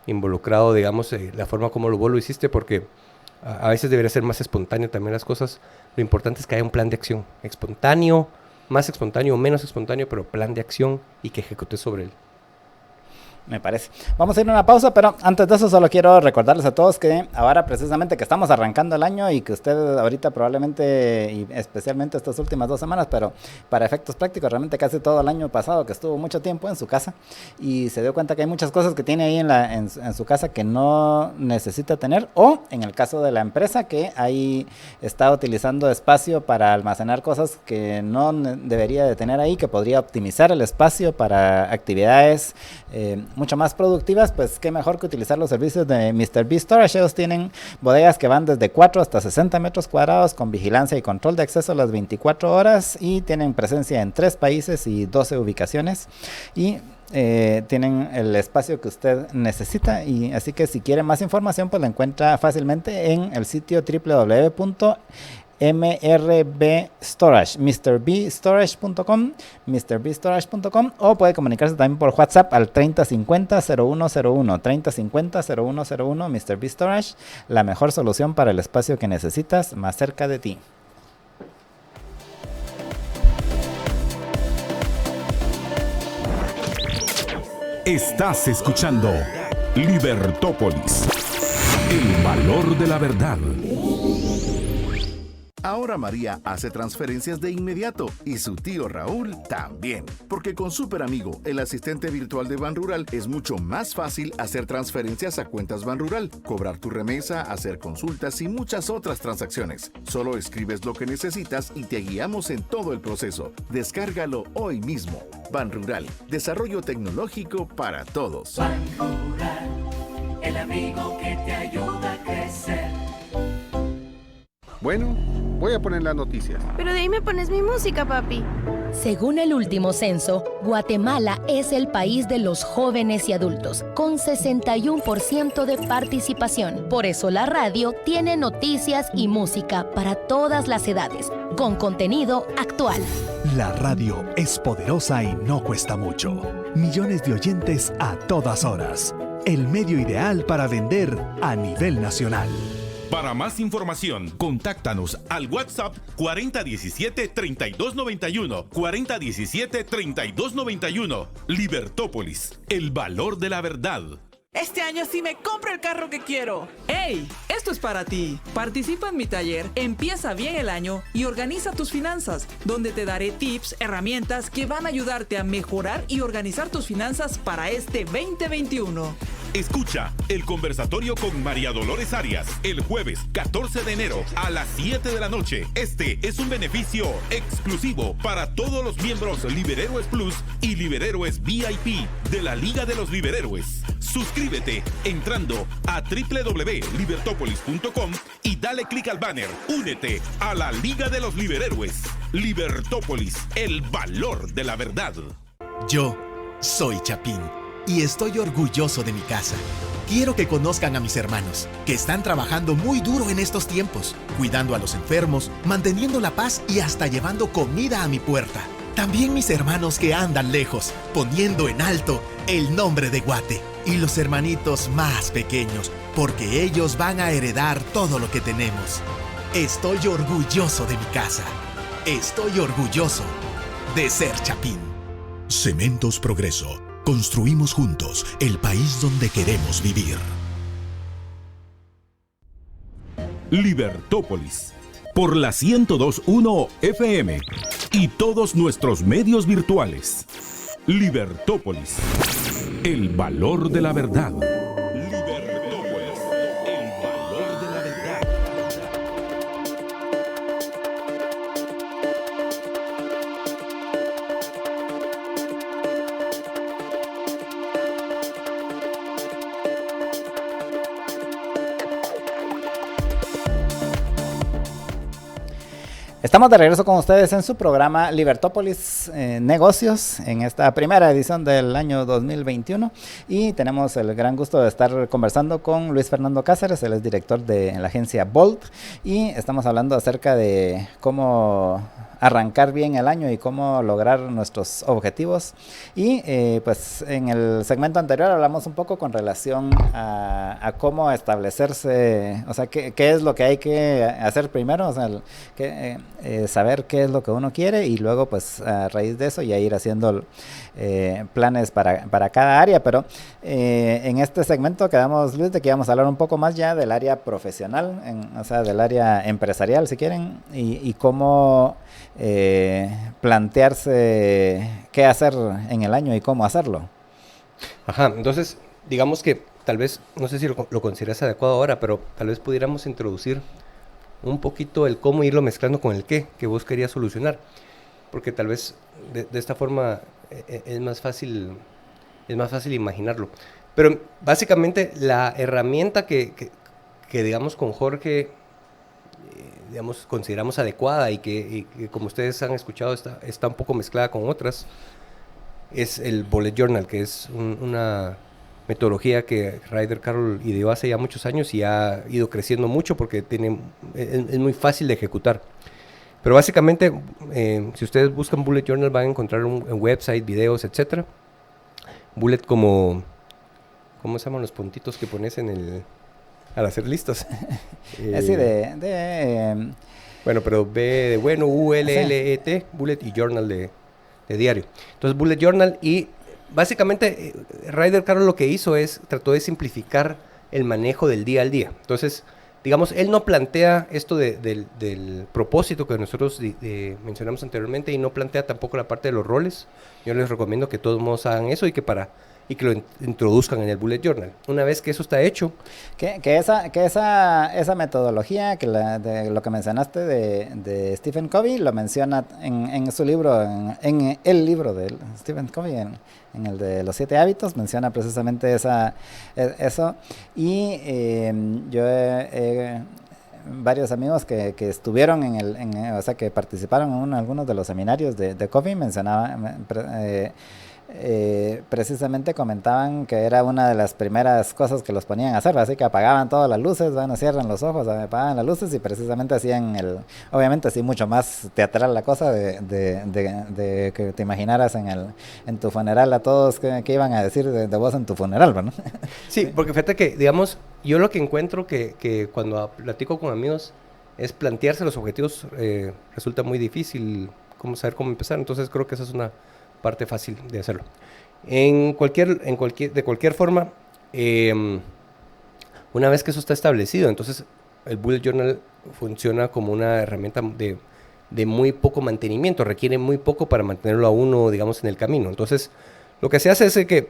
involucrado, digamos, la forma como vos lo hiciste, porque a veces debería ser más espontáneo también las cosas. Lo importante es que haya un plan de acción, más espontáneo o menos espontáneo, pero plan de acción, y que ejecutes sobre él. Me parece. Vamos a ir a una pausa, pero antes de eso solo quiero recordarles a todos que ahora precisamente que estamos arrancando el año y que usted ahorita probablemente, y especialmente estas últimas 2 semanas, pero para efectos prácticos realmente casi todo el año pasado que estuvo mucho tiempo en su casa y se dio cuenta que hay muchas cosas que tiene ahí en su casa que no necesita tener, o en el caso de la empresa que ahí está utilizando espacio para almacenar cosas que no debería de tener ahí, que podría optimizar el espacio para actividades mucho más productivas, pues qué mejor que utilizar los servicios de Mr. B Storage. Ellos tienen bodegas que van desde 4 hasta 60 metros cuadrados con vigilancia y control de acceso a las 24 horas y tienen presencia en 3 países y 12 ubicaciones y tienen el espacio que usted necesita, y así que si quiere más información pues la encuentra fácilmente en el sitio www.mrbstorage.com, mrbstorage.com, o puede comunicarse también por WhatsApp al 3050-0101, 3050-0101. Mr. B Storage, la mejor solución para el espacio que necesitas más cerca de ti. Estás escuchando Libertópolis, el valor de la verdad. Ahora María hace transferencias de inmediato y su tío Raúl también, porque con Super Amigo, el asistente virtual de Banrural, es mucho más fácil hacer transferencias a cuentas Banrural, cobrar tu remesa, hacer consultas y muchas otras transacciones. Solo escribes lo que necesitas y te guiamos en todo el proceso. Descárgalo hoy mismo. Banrural, desarrollo tecnológico para todos. Banrural, el amigo que te ayuda a crecer. Bueno, voy a poner las noticias. Pero de ahí me pones mi música, papi. Según el último censo, Guatemala es el país de los jóvenes y adultos, con 61% de participación. Por eso la radio tiene noticias y música para todas las edades, con contenido actual. La radio es poderosa y no cuesta mucho. Millones de oyentes a todas horas. El medio ideal para vender a nivel nacional. Para más información, contáctanos al WhatsApp 4017-3291, 4017-3291. Libertópolis, el valor de la verdad. Este año sí me compro el carro que quiero. ¡Ey! Esto es para ti. Participa en mi taller, empieza bien el año y organiza tus finanzas, donde te daré tips, herramientas que van a ayudarte a mejorar y organizar tus finanzas para este 2021. Escucha el conversatorio con María Dolores Arias el jueves 14 de enero a las 7 de la noche. Este es un beneficio exclusivo para todos los miembros Liberhéroes Plus y Liberhéroes VIP de la Liga de los Liberhéroes. Suscríbete entrando a www.libertopolis.com y dale clic al banner. Únete a la Liga de los Liberhéroes. Libertópolis, el valor de la verdad. Yo soy Chapín y estoy orgulloso de mi casa. Quiero que conozcan a mis hermanos, que están trabajando muy duro en estos tiempos, cuidando a los enfermos, manteniendo la paz y hasta llevando comida a mi puerta. También mis hermanos que andan lejos, poniendo en alto el nombre de Guate. Y los hermanitos más pequeños, porque ellos van a heredar todo lo que tenemos. Estoy orgulloso de mi casa. Estoy orgulloso de ser Chapín. Cementos Progreso. Construimos juntos el país donde queremos vivir. Libertópolis, por la 102.1 FM y todos nuestros medios virtuales. Libertópolis, el valor de la verdad. Libertópolis, el valor de la verdad. Estamos de regreso con ustedes en su programa Libertópolis Negocios en esta primera edición del año 2021 y tenemos el gran gusto de estar conversando con Luis Fernando Cáceres, él es director de la agencia Bolt y estamos hablando acerca de cómo arrancar bien el año y cómo lograr nuestros objetivos. Y pues en el segmento anterior hablamos un poco con relación a cómo establecerse, o sea, qué es lo que hay que hacer primero, o sea, saber qué es lo que uno quiere y luego pues a raíz de eso ya ir haciendo planes para cada área. Pero en este segmento quedamos, Luis, de que íbamos a hablar un poco más ya del área profesional, o sea, del área empresarial, si quieren, y cómo plantearse qué hacer en el año y cómo hacerlo. Ajá, entonces, digamos que tal vez, no sé si lo consideras adecuado ahora, pero tal vez pudiéramos introducir un poquito el cómo irlo mezclando con el qué que vos querías solucionar, porque tal vez de esta forma es más fácil imaginarlo. Pero básicamente la herramienta que digamos con Jorge digamos consideramos adecuada y que como ustedes han escuchado está un poco mezclada con otras, es el Bullet Journal, que es una metodología que Ryder Carroll ideó hace ya muchos años y ha ido creciendo mucho porque es muy fácil de ejecutar. Pero básicamente, si ustedes buscan Bullet Journal van a encontrar un website, videos, etc. Bullet como... ¿Cómo se llaman los puntitos que pones al hacer listas? Así bueno, pero B de bueno, U-L-L-E-T, Bullet y Journal de diario. Entonces, Bullet Journal y básicamente Ryder Carroll lo que hizo trató de simplificar el manejo del día al día. Entonces, digamos, él no plantea esto del propósito que nosotros mencionamos anteriormente y no plantea tampoco la parte de los roles. Yo les recomiendo que todos modos hagan eso y que lo introduzcan en el Bullet Journal. Una vez que eso está hecho... Que esa metodología, de lo que mencionaste de Stephen Covey, lo menciona en su libro, en el libro de Stephen Covey, en el de los 7 hábitos, menciona precisamente eso. Y yo varios amigos que estuvieron o sea, que participaron en algunos de los seminarios de Covey, mencionaban... precisamente comentaban que era una de las primeras cosas que los ponían a hacer, así que apagaban todas las luces, cierran los ojos, apagaban las luces y precisamente hacían obviamente así mucho más teatral la cosa de que te imaginaras en tu funeral a todos que iban a decir de vos en tu funeral, ¿no? Sí, porque fíjate que, digamos, yo lo que encuentro que cuando platico con amigos es plantearse los objetivos, resulta muy difícil saber cómo empezar, entonces creo que esa es una parte fácil de hacerlo. De cualquier forma, una vez que eso está establecido, entonces el Bullet Journal funciona como una herramienta de muy poco mantenimiento, requiere muy poco para mantenerlo a uno, digamos, en el camino. Entonces, lo que se hace es que,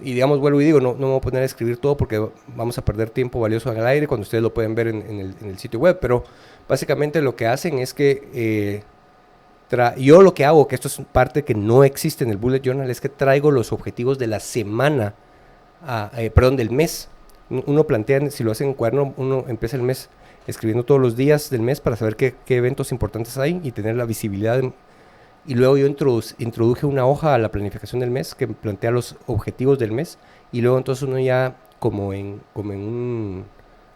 y digamos, vuelvo y digo, no me voy a poner a escribir todo porque vamos a perder tiempo valioso en el aire cuando ustedes lo pueden ver en el sitio web, pero básicamente lo que hacen es que yo lo que hago, que esto es parte que no existe en el Bullet Journal, es que traigo los objetivos de la semana, del mes. Uno plantea, si lo hace en cuaderno, uno empieza el mes escribiendo todos los días del mes para saber qué eventos importantes hay y tener la visibilidad. Y luego yo introduje una hoja a la planificación del mes que plantea los objetivos del mes y luego entonces uno ya como en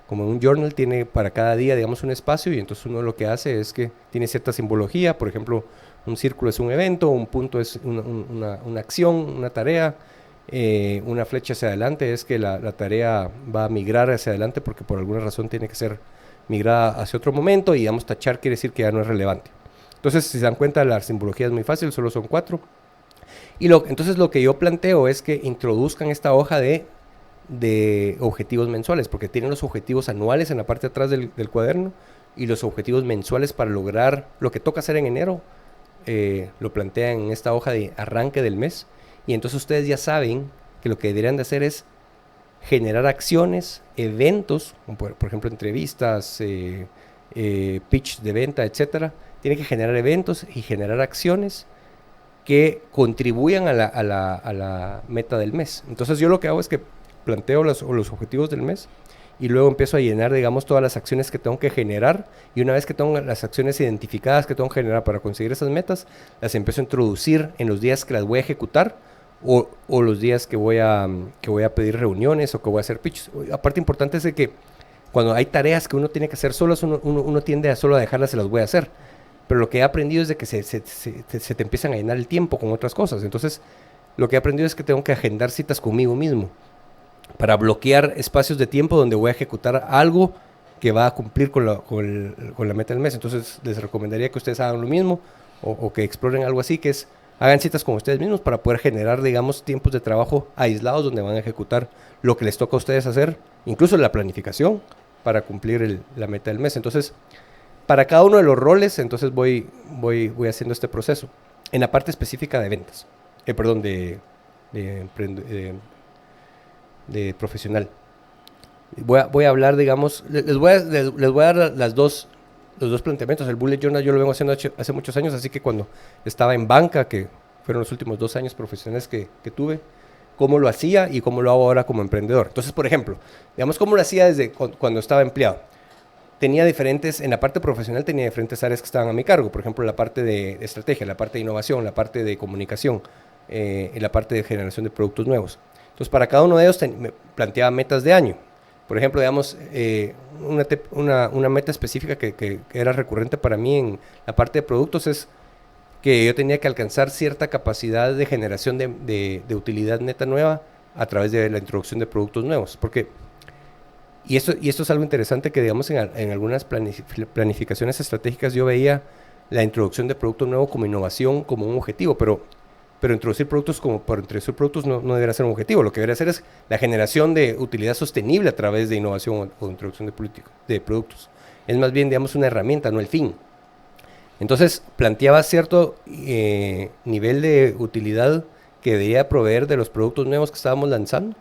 un journal tiene para cada día, digamos, un espacio y entonces uno lo que hace es que tiene cierta simbología, por ejemplo, un círculo es un evento, un punto es una acción, una tarea, una flecha hacia adelante es que la tarea va a migrar hacia adelante porque por alguna razón tiene que ser migrada hacia otro momento y, digamos, tachar quiere decir que ya no es relevante. Entonces, si se dan cuenta, la simbología es muy fácil, solo son 4. Entonces, lo que yo planteo es que introduzcan esta hoja de objetivos mensuales, porque tienen los objetivos anuales en la parte de atrás del cuaderno y los objetivos mensuales para lograr lo que toca hacer en enero, lo plantean en esta hoja de arranque del mes y entonces ustedes ya saben que lo que deberían de hacer es generar acciones, eventos, como por ejemplo entrevistas, pitch de venta, etcétera. Tienen que generar eventos y generar acciones que contribuyan a la meta del mes. Entonces yo lo que hago es que planteo los objetivos del mes y luego empiezo a llenar, digamos, todas las acciones que tengo que generar y una vez que tengo las acciones identificadas que tengo que generar para conseguir esas metas, las empiezo a introducir en los días que las voy a ejecutar o los días que voy a pedir reuniones o que voy a hacer pitches. Aparte importante es de que cuando hay tareas que uno tiene que hacer solas, uno tiende a solo a dejarlas y las voy a hacer. pero lo que he aprendido es de que se te empiezan a llenar el tiempo con otras cosas. Entonces, lo que he aprendido es que tengo que agendar citas conmigo mismo para bloquear espacios de tiempo donde voy a ejecutar algo que va a cumplir con la meta del mes. Entonces, les recomendaría que ustedes hagan lo mismo o que exploren algo así, que es, hagan citas con ustedes mismos para poder generar, digamos, tiempos de trabajo aislados donde van a ejecutar lo que les toca a ustedes hacer, incluso la planificación para cumplir la meta del mes. Entonces, para cada uno de los roles, entonces voy haciendo este proceso. En la parte específica de ventas, de profesional. Voy a hablar, digamos, les voy a dar los dos planteamientos. El Bullet Journal yo lo vengo haciendo hace muchos años, así que cuando estaba en banca, que fueron los últimos 2 años profesionales que tuve, cómo lo hacía y cómo lo hago ahora como emprendedor. Entonces, por ejemplo, digamos cómo lo hacía desde cuando estaba empleado. En la parte profesional tenía diferentes áreas que estaban a mi cargo, por ejemplo, la parte de estrategia, la parte de innovación, la parte de comunicación, y la parte de generación de productos nuevos. Entonces, para cada uno de ellos me planteaba metas de año. Por ejemplo, digamos, una meta específica que era recurrente para mí en la parte de productos es que yo tenía que alcanzar cierta capacidad de generación de utilidad neta nueva a través de la introducción de productos nuevos. Y esto es algo interesante que, digamos, en algunas planificaciones estratégicas yo veía la introducción de productos nuevos como innovación, como un objetivo, pero introducir productos no debería ser un objetivo. Lo que debería ser es la generación de utilidad sostenible a través de innovación o introducción de productos. Es más bien, digamos, una herramienta, no el fin. Entonces, planteaba cierto nivel de utilidad que debía proveer de los productos nuevos que estábamos lanzando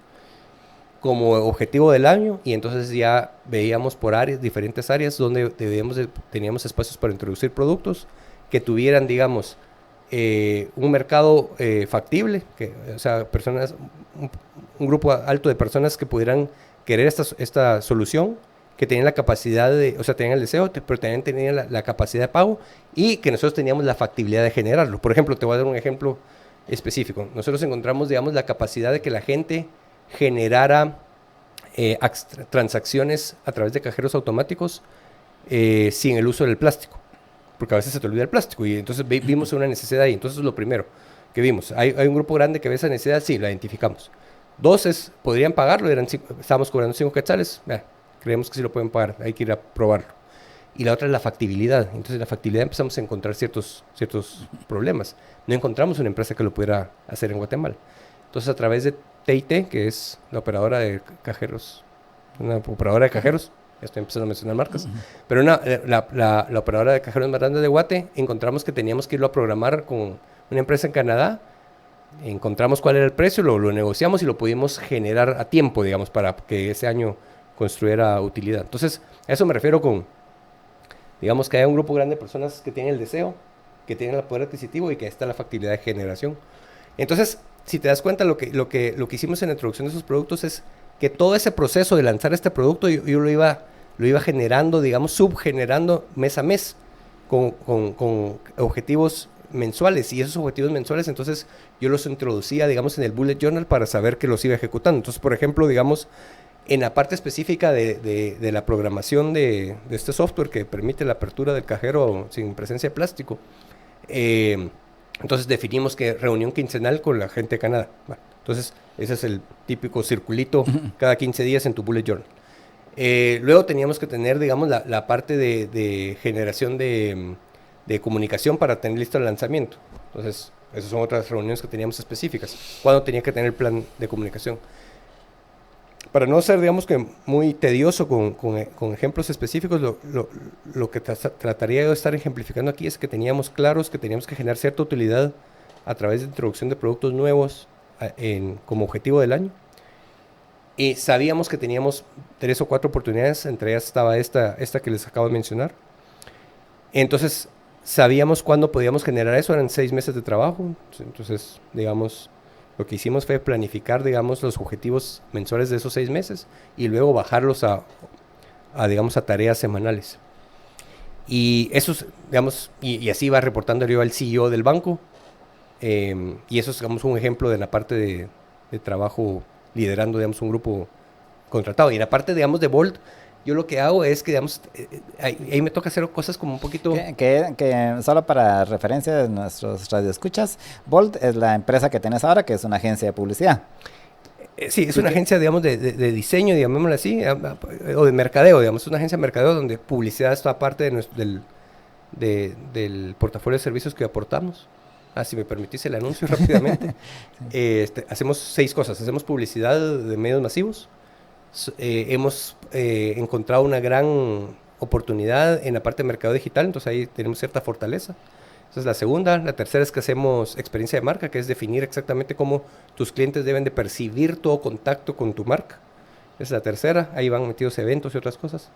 como objetivo del año, y entonces ya veíamos por áreas, diferentes áreas donde teníamos espacios para introducir productos que tuvieran, digamos, un mercado factible, o sea, un grupo alto de personas que pudieran querer esta solución, que tenían la capacidad tenían el deseo, pero también tenían la capacidad de pago, y que nosotros teníamos la factibilidad de generarlo. Por ejemplo, te voy a dar un ejemplo específico. Nosotros encontramos, digamos, la capacidad de que la gente generara transacciones a través de cajeros automáticos sin el uso del plástico, porque a veces se te olvida el plástico, y entonces vimos una necesidad ahí. Entonces, lo primero que vimos, hay un grupo grande que ve esa necesidad, sí, la identificamos. 2 es, podrían pagarlo, estábamos cobrando 5 quetzales, creemos que sí lo pueden pagar, hay que ir a probarlo. Y la otra es la factibilidad. Entonces, la factibilidad empezamos a encontrar ciertos problemas. No encontramos una empresa que lo pudiera hacer en Guatemala. Entonces, a través de TIT, que es la operadora de cajeros, ya estoy empezando a mencionar marcas, pero la operadora de cajeros más grande de Guate, encontramos que teníamos que irlo a programar con una empresa en Canadá, encontramos cuál era el precio, lo negociamos y lo pudimos generar a tiempo, digamos, para que ese año construyera utilidad. Entonces, a eso me refiero con, digamos, que haya un grupo grande de personas que tienen el deseo, que tienen el poder adquisitivo y que está la factibilidad de generación. Entonces, si te das cuenta, lo que hicimos en la introducción de esos productos es que todo ese proceso de lanzar este producto yo lo iba generando, digamos, subgenerando mes a mes con objetivos mensuales, y esos objetivos mensuales entonces yo los introducía, digamos, en el Bullet Journal para saber que los iba ejecutando. Entonces, por ejemplo, digamos, en la parte específica de la programación de este software que permite la apertura del cajero sin presencia de plástico, entonces definimos que reunión quincenal con la gente de Canadá. Bueno, entonces ese es el típico circulito cada 15 días en tu Bullet Journal. Luego teníamos que tener, digamos, la parte de generación de comunicación para tener listo el lanzamiento. Entonces, esas son otras reuniones que teníamos específicas. ¿Cuándo tenía que tener el plan de comunicación? Para no ser, digamos, que muy tedioso con ejemplos específicos, lo que trataría de estar ejemplificando aquí es que teníamos claros que teníamos que generar cierta utilidad a través de introducción de productos nuevos como objetivo del año. Y sabíamos que teníamos 3 o 4 oportunidades, entre ellas estaba esta que les acabo de mencionar. Entonces, sabíamos cuándo podíamos generar eso, eran 6 meses de trabajo. Entonces, digamos, lo que hicimos fue planificar, digamos, los objetivos mensuales de esos 6 meses y luego bajarlos a tareas semanales. Y eso, digamos, y así va reportando yo al CEO del banco. Y eso es, digamos, un ejemplo de la parte de trabajo liderando, digamos, un grupo contratado. Y en la parte, digamos, de Bolt, Yo lo que hago es que, digamos, ahí me toca hacer cosas como un poquito... Que solo para referencia de nuestros radioescuchas, Bolt es la empresa que tenés ahora, que es una agencia de publicidad. Sí, es una agencia, digamos, de diseño, digámoslo así, o de mercadeo, digamos, es una agencia de mercadeo donde publicidad está parte del portafolio de servicios que aportamos. Si me permitís el anuncio rápidamente. Hacemos 6 cosas. Hacemos publicidad de medios masivos. Hemos encontrado una gran oportunidad en la parte de mercado digital, entonces ahí tenemos cierta fortaleza. Esa es la segunda. La tercera es que hacemos experiencia de marca, que es definir exactamente cómo tus clientes deben de percibir todo contacto con tu marca. Esa es la tercera. Ahí van metidos eventos y otras cosas.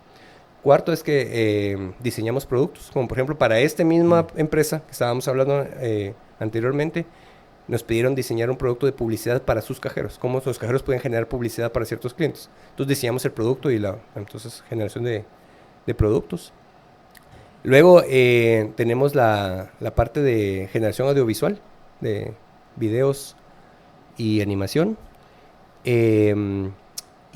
Cuarto es que diseñamos productos, como por ejemplo para esta misma empresa que estábamos hablando anteriormente, nos pidieron diseñar un producto de publicidad para sus cajeros, cómo los cajeros pueden generar publicidad para ciertos clientes. Entonces diseñamos el producto y entonces generación de productos. Luego tenemos la parte de generación audiovisual, de videos y animación.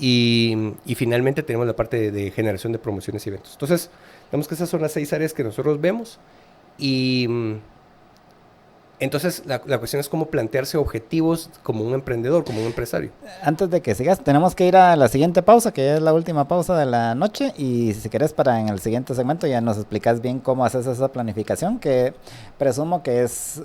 Y finalmente tenemos la parte de generación de promociones y eventos. Entonces, digamos que esas son las 6 áreas que nosotros vemos. Y entonces la cuestión es cómo plantearse objetivos como un emprendedor, como un empresario. Antes de que sigas, tenemos que ir a la siguiente pausa, que ya es la última pausa de la noche. Y si querés, para en el siguiente segmento ya nos explicas bien cómo haces esa planificación, que presumo que es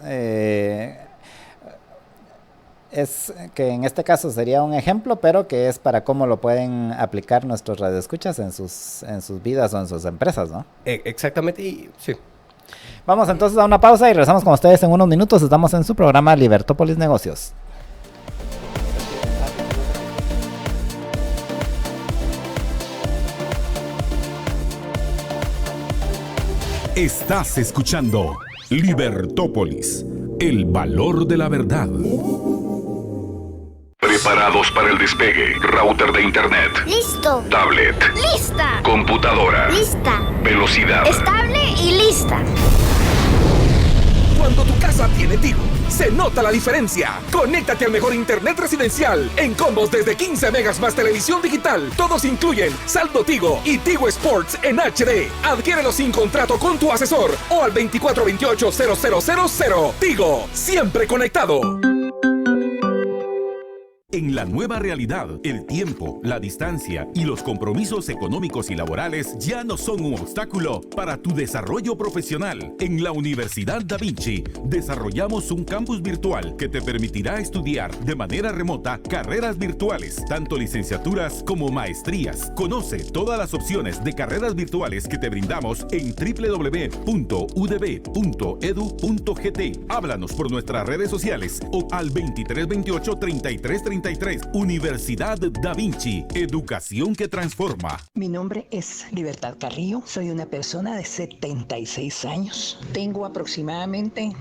que en este caso sería un ejemplo, pero que es para cómo lo pueden aplicar nuestros radioescuchas en sus vidas o en sus empresas, ¿no? Exactamente, y sí. Vamos entonces a una pausa y regresamos con ustedes en unos minutos. Estamos en su programa Libertópolis Negocios. Estás escuchando Libertópolis, el valor de la verdad. Preparados para el despegue. Router de internet. Listo. Tablet. Lista. Computadora. Lista. Velocidad. Estable y lista. Cuando tu casa tiene Tigo, se nota la diferencia. Conéctate al mejor internet residencial en combos desde 15 megas más televisión digital. Todos incluyen saldo Tigo y Tigo Sports en HD. Adquiérelo sin contrato con tu asesor o al 2428-0000. Tigo, siempre conectado. En la nueva realidad, el tiempo, la distancia y los compromisos económicos y laborales ya no son un obstáculo para tu desarrollo profesional. En la Universidad Da Vinci desarrollamos un campus virtual que te permitirá estudiar de manera remota carreras virtuales, tanto licenciaturas como maestrías. Conoce todas las opciones de carreras virtuales que te brindamos en www.udb.edu.gt. Háblanos por nuestras redes sociales o al 2328-3333. Universidad Da Vinci, educación que transforma. Mi nombre es Libertad Carrillo, soy una persona de 76 años. Tengo aproximadamente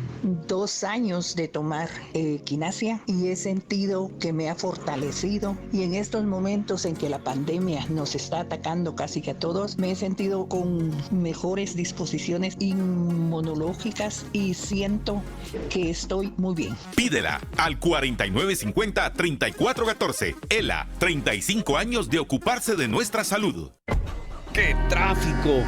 2 años de tomar equinacia y he sentido que me ha fortalecido, y en estos momentos en que la pandemia nos está atacando casi que a todos, me he sentido con mejores disposiciones inmunológicas y siento que estoy muy bien. Pídela al 4950-3414. ELA, 35 años de ocuparse de nuestra salud. ¡Qué tráfico!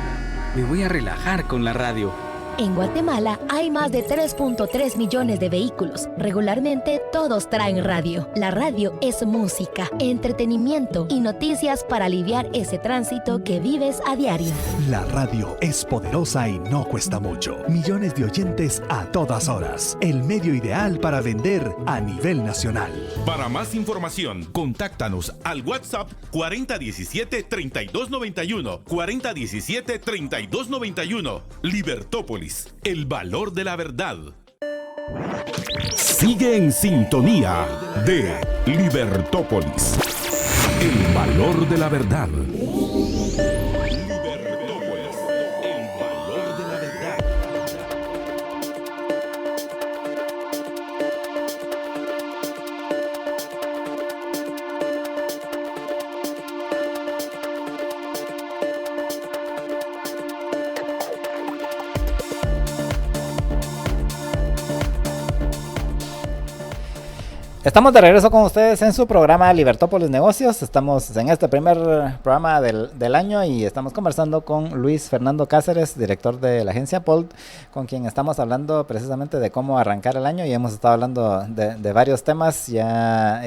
Me voy a relajar con la radio. En Guatemala hay más de 3.3 millones de vehículos. Regularmente todos traen radio. La radio es música, entretenimiento y noticias para aliviar ese tránsito que vives a diario. La radio es poderosa y no cuesta mucho. Millones de oyentes a todas horas. El medio ideal para vender a nivel nacional. Para más información, contáctanos al WhatsApp 4017-3291. 4017-3291. Libertópolis. El valor de la verdad. Sigue en sintonía de Libertópolis. El valor de la verdad. Estamos de regreso con ustedes en su programa Libertópolis Negocios. Estamos en este primer programa del año y estamos conversando con Luis Fernando Cáceres, director de la agencia Polt, con quien estamos hablando precisamente de cómo arrancar el año y hemos estado hablando de varios temas. Ya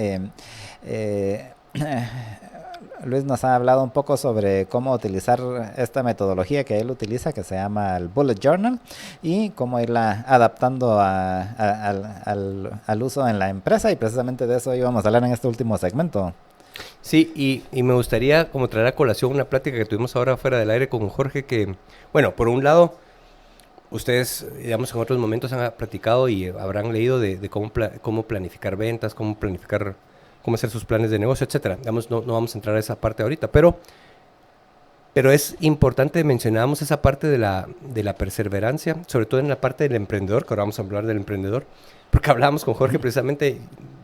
Luis nos ha hablado un poco sobre cómo utilizar esta metodología que él utiliza, que se llama el Bullet Journal, y cómo irla adaptando al uso en la empresa, y precisamente de eso íbamos a hablar en este último segmento. Sí, y me gustaría como traer a colación una plática que tuvimos ahora fuera del aire con Jorge, que, bueno, por un lado, ustedes, digamos, en otros momentos han platicado y habrán leído de cómo planificar ventas, cómo hacer sus planes de negocio, etcétera. Digamos, no vamos a entrar a esa parte ahorita, pero es importante, mencionábamos esa parte de la perseverancia, sobre todo en la parte del emprendedor, que ahora vamos a hablar del emprendedor, porque hablábamos con Jorge precisamente,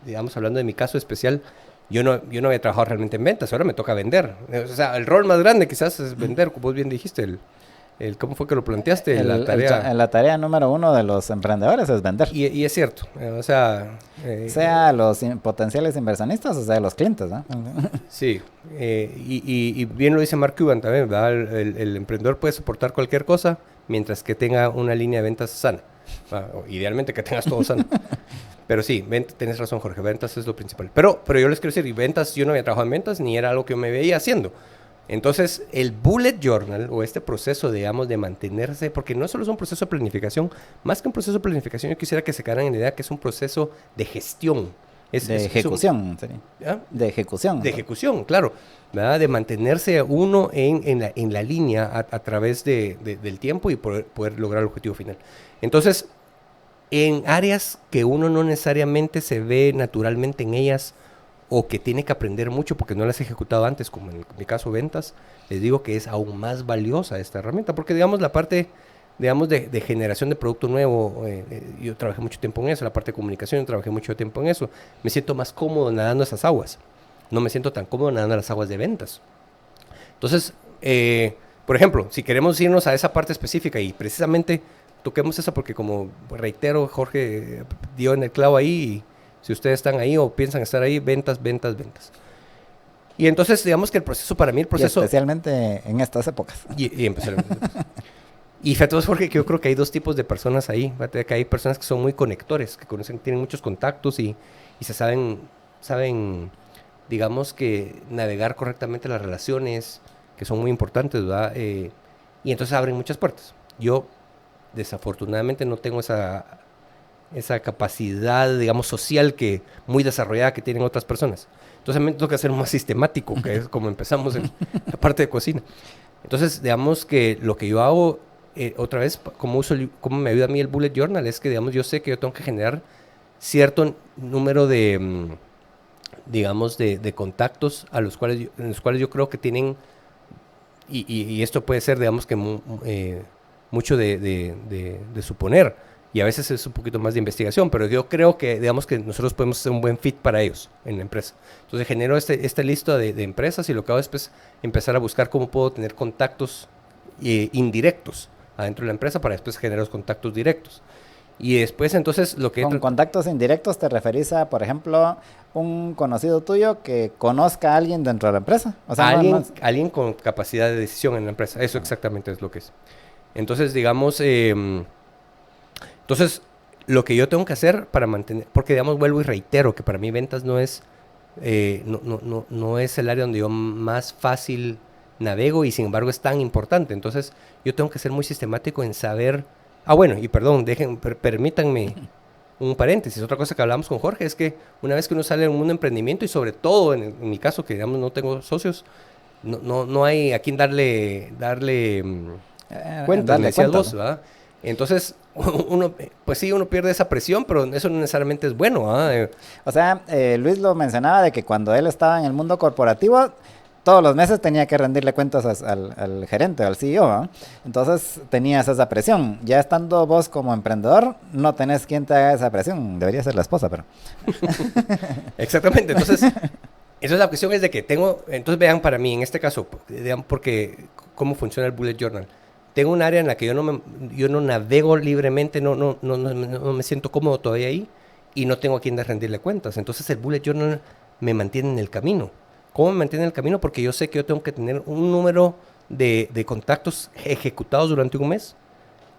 digamos, hablando de mi caso especial. Yo no había trabajado realmente en ventas, ahora me toca vender. O sea, el rol más grande quizás es vender, como vos bien dijiste, ¿cómo fue que lo planteaste? La tarea número 1 de los emprendedores es vender. Y es cierto, o sea... sea los potenciales inversionistas o sea los clientes, ¿no? Sí, y bien lo dice Mark Cuban también, ¿verdad? El emprendedor puede soportar cualquier cosa mientras que tenga una línea de ventas sana. Idealmente que tengas todo sano. Pero sí, tenés razón, Jorge, ventas es lo principal. Pero yo les quiero decir, ventas, yo no había trabajado en ventas ni era algo que yo me veía haciendo. Entonces, el Bullet Journal, o este proceso, digamos, de mantenerse, porque no solo es un proceso de planificación, más que un proceso de planificación, yo quisiera que se quedaran en la idea que es un proceso de gestión. De ejecución. De ejecución. De ejecución, claro. ¿Verdad? De mantenerse uno en la línea a través del tiempo y poder lograr el objetivo final. Entonces, en áreas que uno no necesariamente se ve naturalmente en ellas, o que tiene que aprender mucho porque no las he ejecutado antes, como en mi caso ventas, les digo que es aún más valiosa esta herramienta, porque digamos la parte, digamos, de generación de producto nuevo, yo trabajé mucho tiempo en eso, la parte de comunicación, yo trabajé mucho tiempo en eso, me siento más cómodo nadando esas aguas, no me siento tan cómodo nadando las aguas de ventas. Entonces, por ejemplo, si queremos irnos a esa parte específica y precisamente toquemos esa porque como reitero, Jorge dio en el clavo ahí y si ustedes están ahí o piensan estar ahí, ventas. Y entonces, digamos que el proceso, para mí, y especialmente en estas épocas. Y fíjate, Jorge, que yo creo que hay dos tipos de personas ahí. Fíjate que hay personas que son muy conectores, que conocen, tienen muchos contactos y se saben, digamos que navegar correctamente las relaciones, que son muy importantes, ¿verdad? Y entonces abren muchas puertas. Yo, desafortunadamente, no tengo esa capacidad, digamos, social que muy desarrollada que tienen otras personas. Entonces a mí me toca hacer más sistemático, que es como empezamos en la parte de cocina. Entonces, digamos que lo que yo hago, otra vez, cómo me ayuda a mí el Bullet Journal, es que, digamos, yo sé que yo tengo que generar cierto número de, digamos, de contactos en los cuales yo creo que tienen, y esto puede ser, digamos, que mucho de suponer, y a veces es un poquito más de investigación, pero yo creo que, digamos, que nosotros podemos ser un buen fit para ellos en la empresa. Entonces genero esta lista de empresas y lo que hago es pues, empezar a buscar cómo puedo tener contactos indirectos adentro de la empresa para después generar los contactos directos. Y después entonces lo que... Con contactos indirectos te referís a, por ejemplo, un conocido tuyo que conozca a alguien dentro de la empresa. O sea, alguien con capacidad de decisión en la empresa. Eso exactamente es lo que es. Entonces, digamos... Entonces, lo que yo tengo que hacer para mantener, porque digamos, vuelvo y reitero que para mí ventas no es el área donde yo más fácil navego y sin embargo es tan importante. Entonces, yo tengo que ser muy sistemático en saber, bueno, y perdón, permítanme un paréntesis. Otra cosa que hablamos con Jorge es que una vez que uno sale en un emprendimiento y sobre todo en mi caso, que digamos no tengo socios, no hay a quien darle cuenta, ¿verdad? Entonces, uno pierde esa presión, pero eso no necesariamente es bueno. O sea, Luis lo mencionaba de que cuando él estaba en el mundo corporativo, todos los meses tenía que rendirle cuentas al gerente, al CEO, ¿no? Entonces tenías esa presión. Ya estando vos como emprendedor, no tenés quien te haga esa presión. Debería ser la esposa, pero... Exactamente, entonces... la cuestión es de que entonces vean para mí, en este caso, vean porque cómo funciona el Bullet Journal. Tengo un área en la que yo no navego libremente, no me siento cómodo todavía ahí, y no tengo a quién rendirle cuentas. Entonces el bullet journal me mantiene en el camino. ¿Cómo me mantiene en el camino? Porque yo sé que yo tengo que tener un número de contactos ejecutados durante un mes,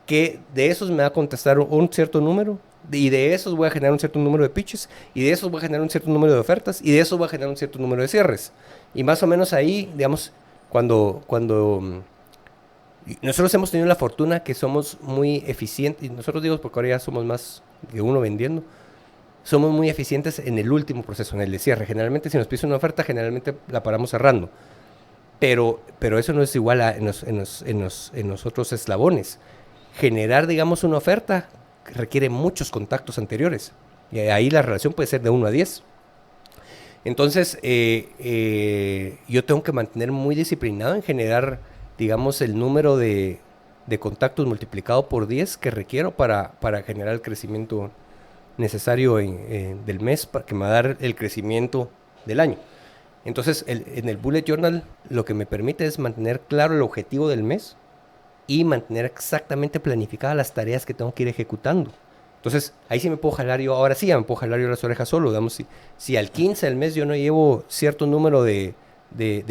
que de esos me va a contestar un cierto número, y de esos voy a generar un cierto número de pitches, y de esos voy a generar un cierto número de ofertas, y de esos voy a generar un cierto número de cierres. Y más o menos ahí, digamos, cuando nosotros hemos tenido la fortuna que somos muy eficientes, y nosotros digo porque ahora ya somos más que uno vendiendo, somos muy eficientes en el último proceso, en el de cierre. Generalmente si nos pide una oferta, generalmente la paramos cerrando. Pero eso no es igual en los otros eslabones. Generar, digamos, una oferta requiere muchos contactos anteriores. Y ahí la relación puede ser de 1 a 10. Entonces, yo tengo que mantener muy disciplinado en generar, digamos, el número de contactos multiplicado por 10 que requiero para generar el crecimiento necesario del mes, para que me va a dar el crecimiento del año. Entonces, en el bullet journal lo que me permite es mantener claro el objetivo del mes y mantener exactamente planificadas las tareas que tengo que ir ejecutando. Entonces, ahí sí me puedo jalar yo, ahora sí ya me puedo jalar yo las orejas solo. Digamos, si al 15 del mes yo no llevo cierto número de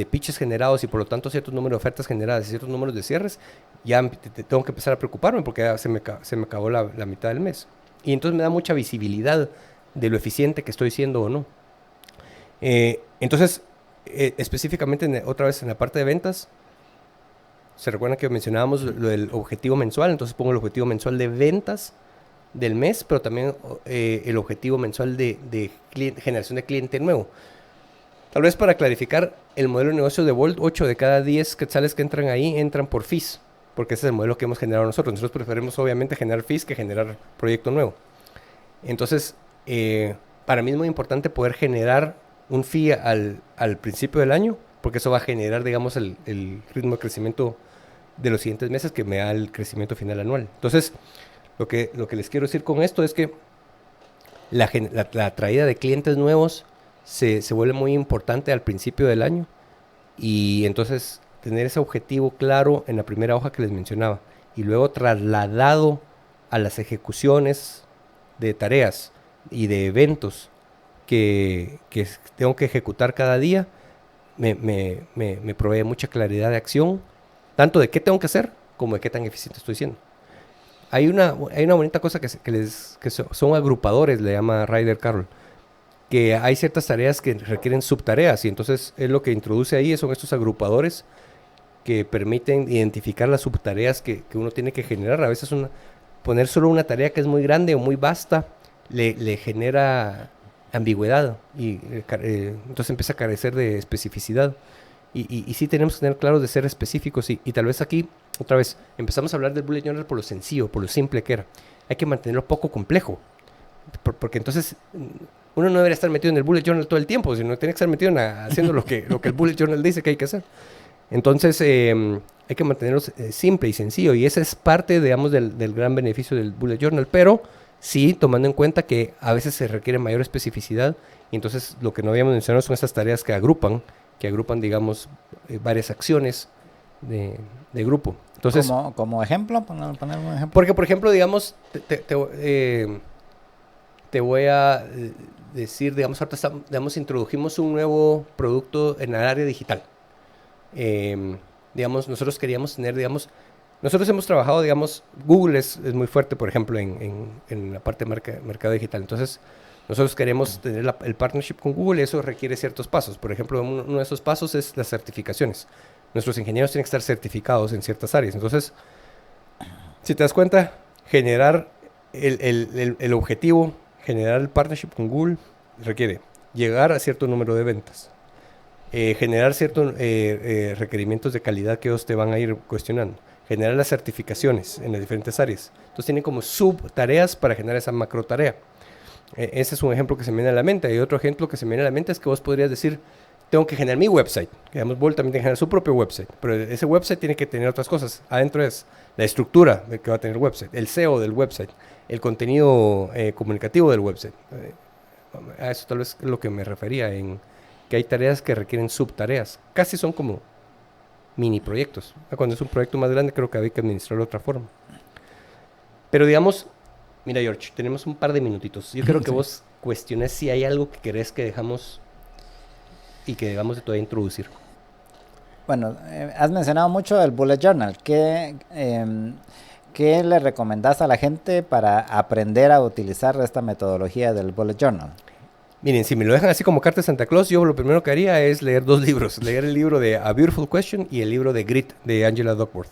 pitches generados y por lo tanto cierto número de ofertas generadas y ciertos números de cierres, ya tengo que empezar a preocuparme porque ya se me acabó la mitad del mes. Y entonces me da mucha visibilidad de lo eficiente que estoy siendo o no. Entonces, específicamente otra vez en la parte de ventas, ¿se recuerdan que mencionábamos lo del objetivo mensual? Entonces pongo el objetivo mensual de ventas del mes, pero también el objetivo mensual de generación de cliente nuevo. Tal vez para clarificar, el modelo de negocio de Bolt, 8 de cada 10 quetzales que entran ahí entran por fees, porque ese es el modelo que hemos generado nosotros. Nosotros preferimos obviamente generar fees que generar proyecto nuevo. Entonces, para mí es muy importante poder generar un fee al principio del año, porque eso va a generar, digamos, el ritmo de crecimiento de los siguientes meses que me da el crecimiento final anual. Entonces, lo que les quiero decir con esto es que la traída de clientes nuevos se vuelve muy importante al principio del año, y entonces tener ese objetivo claro en la primera hoja que les mencionaba y luego trasladado a las ejecuciones de tareas y de eventos que tengo que ejecutar cada día, me provee mucha claridad de acción, tanto de qué tengo que hacer como de qué tan eficiente estoy siendo. Hay una bonita cosa que son agrupadores, le llama Ryder Carroll, que hay ciertas tareas que requieren subtareas, y entonces él lo que introduce ahí son estos agrupadores que permiten identificar las subtareas que uno tiene que generar. A veces poner solo una tarea que es muy grande o muy vasta le genera ambigüedad y entonces empieza a carecer de especificidad. Y sí tenemos que tener claro de ser específicos, y tal vez aquí, otra vez, empezamos a hablar del bullet journal por lo sencillo, por lo simple que era. Hay que mantenerlo poco complejo, porque entonces uno no debería estar metido en el bullet journal todo el tiempo, sino tiene que estar metido haciendo lo que el bullet journal dice que hay que hacer. Entonces hay que mantenerlo simple y sencillo, y esa es parte, digamos, del gran beneficio del bullet journal, pero sí tomando en cuenta que a veces se requiere mayor especificidad, y entonces lo que no habíamos mencionado son estas tareas que agrupan, digamos, varias acciones de grupo. Entonces, como ejemplo, poner un ejemplo. Porque, por ejemplo, digamos, te voy a decir, digamos, ahorita introdujimos un nuevo producto en el área digital. Digamos, nosotros queríamos tener, digamos, nosotros hemos trabajado, digamos, Google es muy fuerte, por ejemplo, en la parte de mercado digital. Entonces, nosotros queremos tener el partnership con Google, y eso requiere ciertos pasos. Por ejemplo, uno de esos pasos es las certificaciones. Nuestros ingenieros tienen que estar certificados en ciertas áreas. Entonces, si te das cuenta, generar el objetivo, generar el partnership con Google, requiere llegar a cierto número de ventas, generar ciertos requerimientos de calidad que ellos te van a ir cuestionando, generar las certificaciones en las diferentes áreas. Entonces, tienen como subtareas para generar esa macro tarea. Ese es un ejemplo que se me viene a la mente. Y otro ejemplo que se me viene a la mente es que vos podrías decir, tengo que generar mi website. Digamos, Bolt también tiene que generar su propio website, pero ese website tiene que tener otras cosas. Adentro es la estructura de que va a tener el website, el SEO del website, el contenido comunicativo del website. A eso tal vez es lo que me refería, en que hay tareas que requieren subtareas. Casi son como mini proyectos. Cuando es un proyecto más grande, creo que hay que administrarlo de otra forma. Pero digamos, Mira, George, tenemos un par de minutitos. Yo creo que vos cuestiones si hay algo que querés que dejamos y que debamos de todavía introducir. Bueno, has mencionado mucho el Bullet Journal. ¿Qué le recomendás a la gente para aprender a utilizar esta metodología del Bullet Journal? Miren, si me lo dejan así como carta de Santa Claus, yo lo primero que haría es leer 2 libros. Leer el libro de A Beautiful Question y el libro de Grit de Angela Duckworth.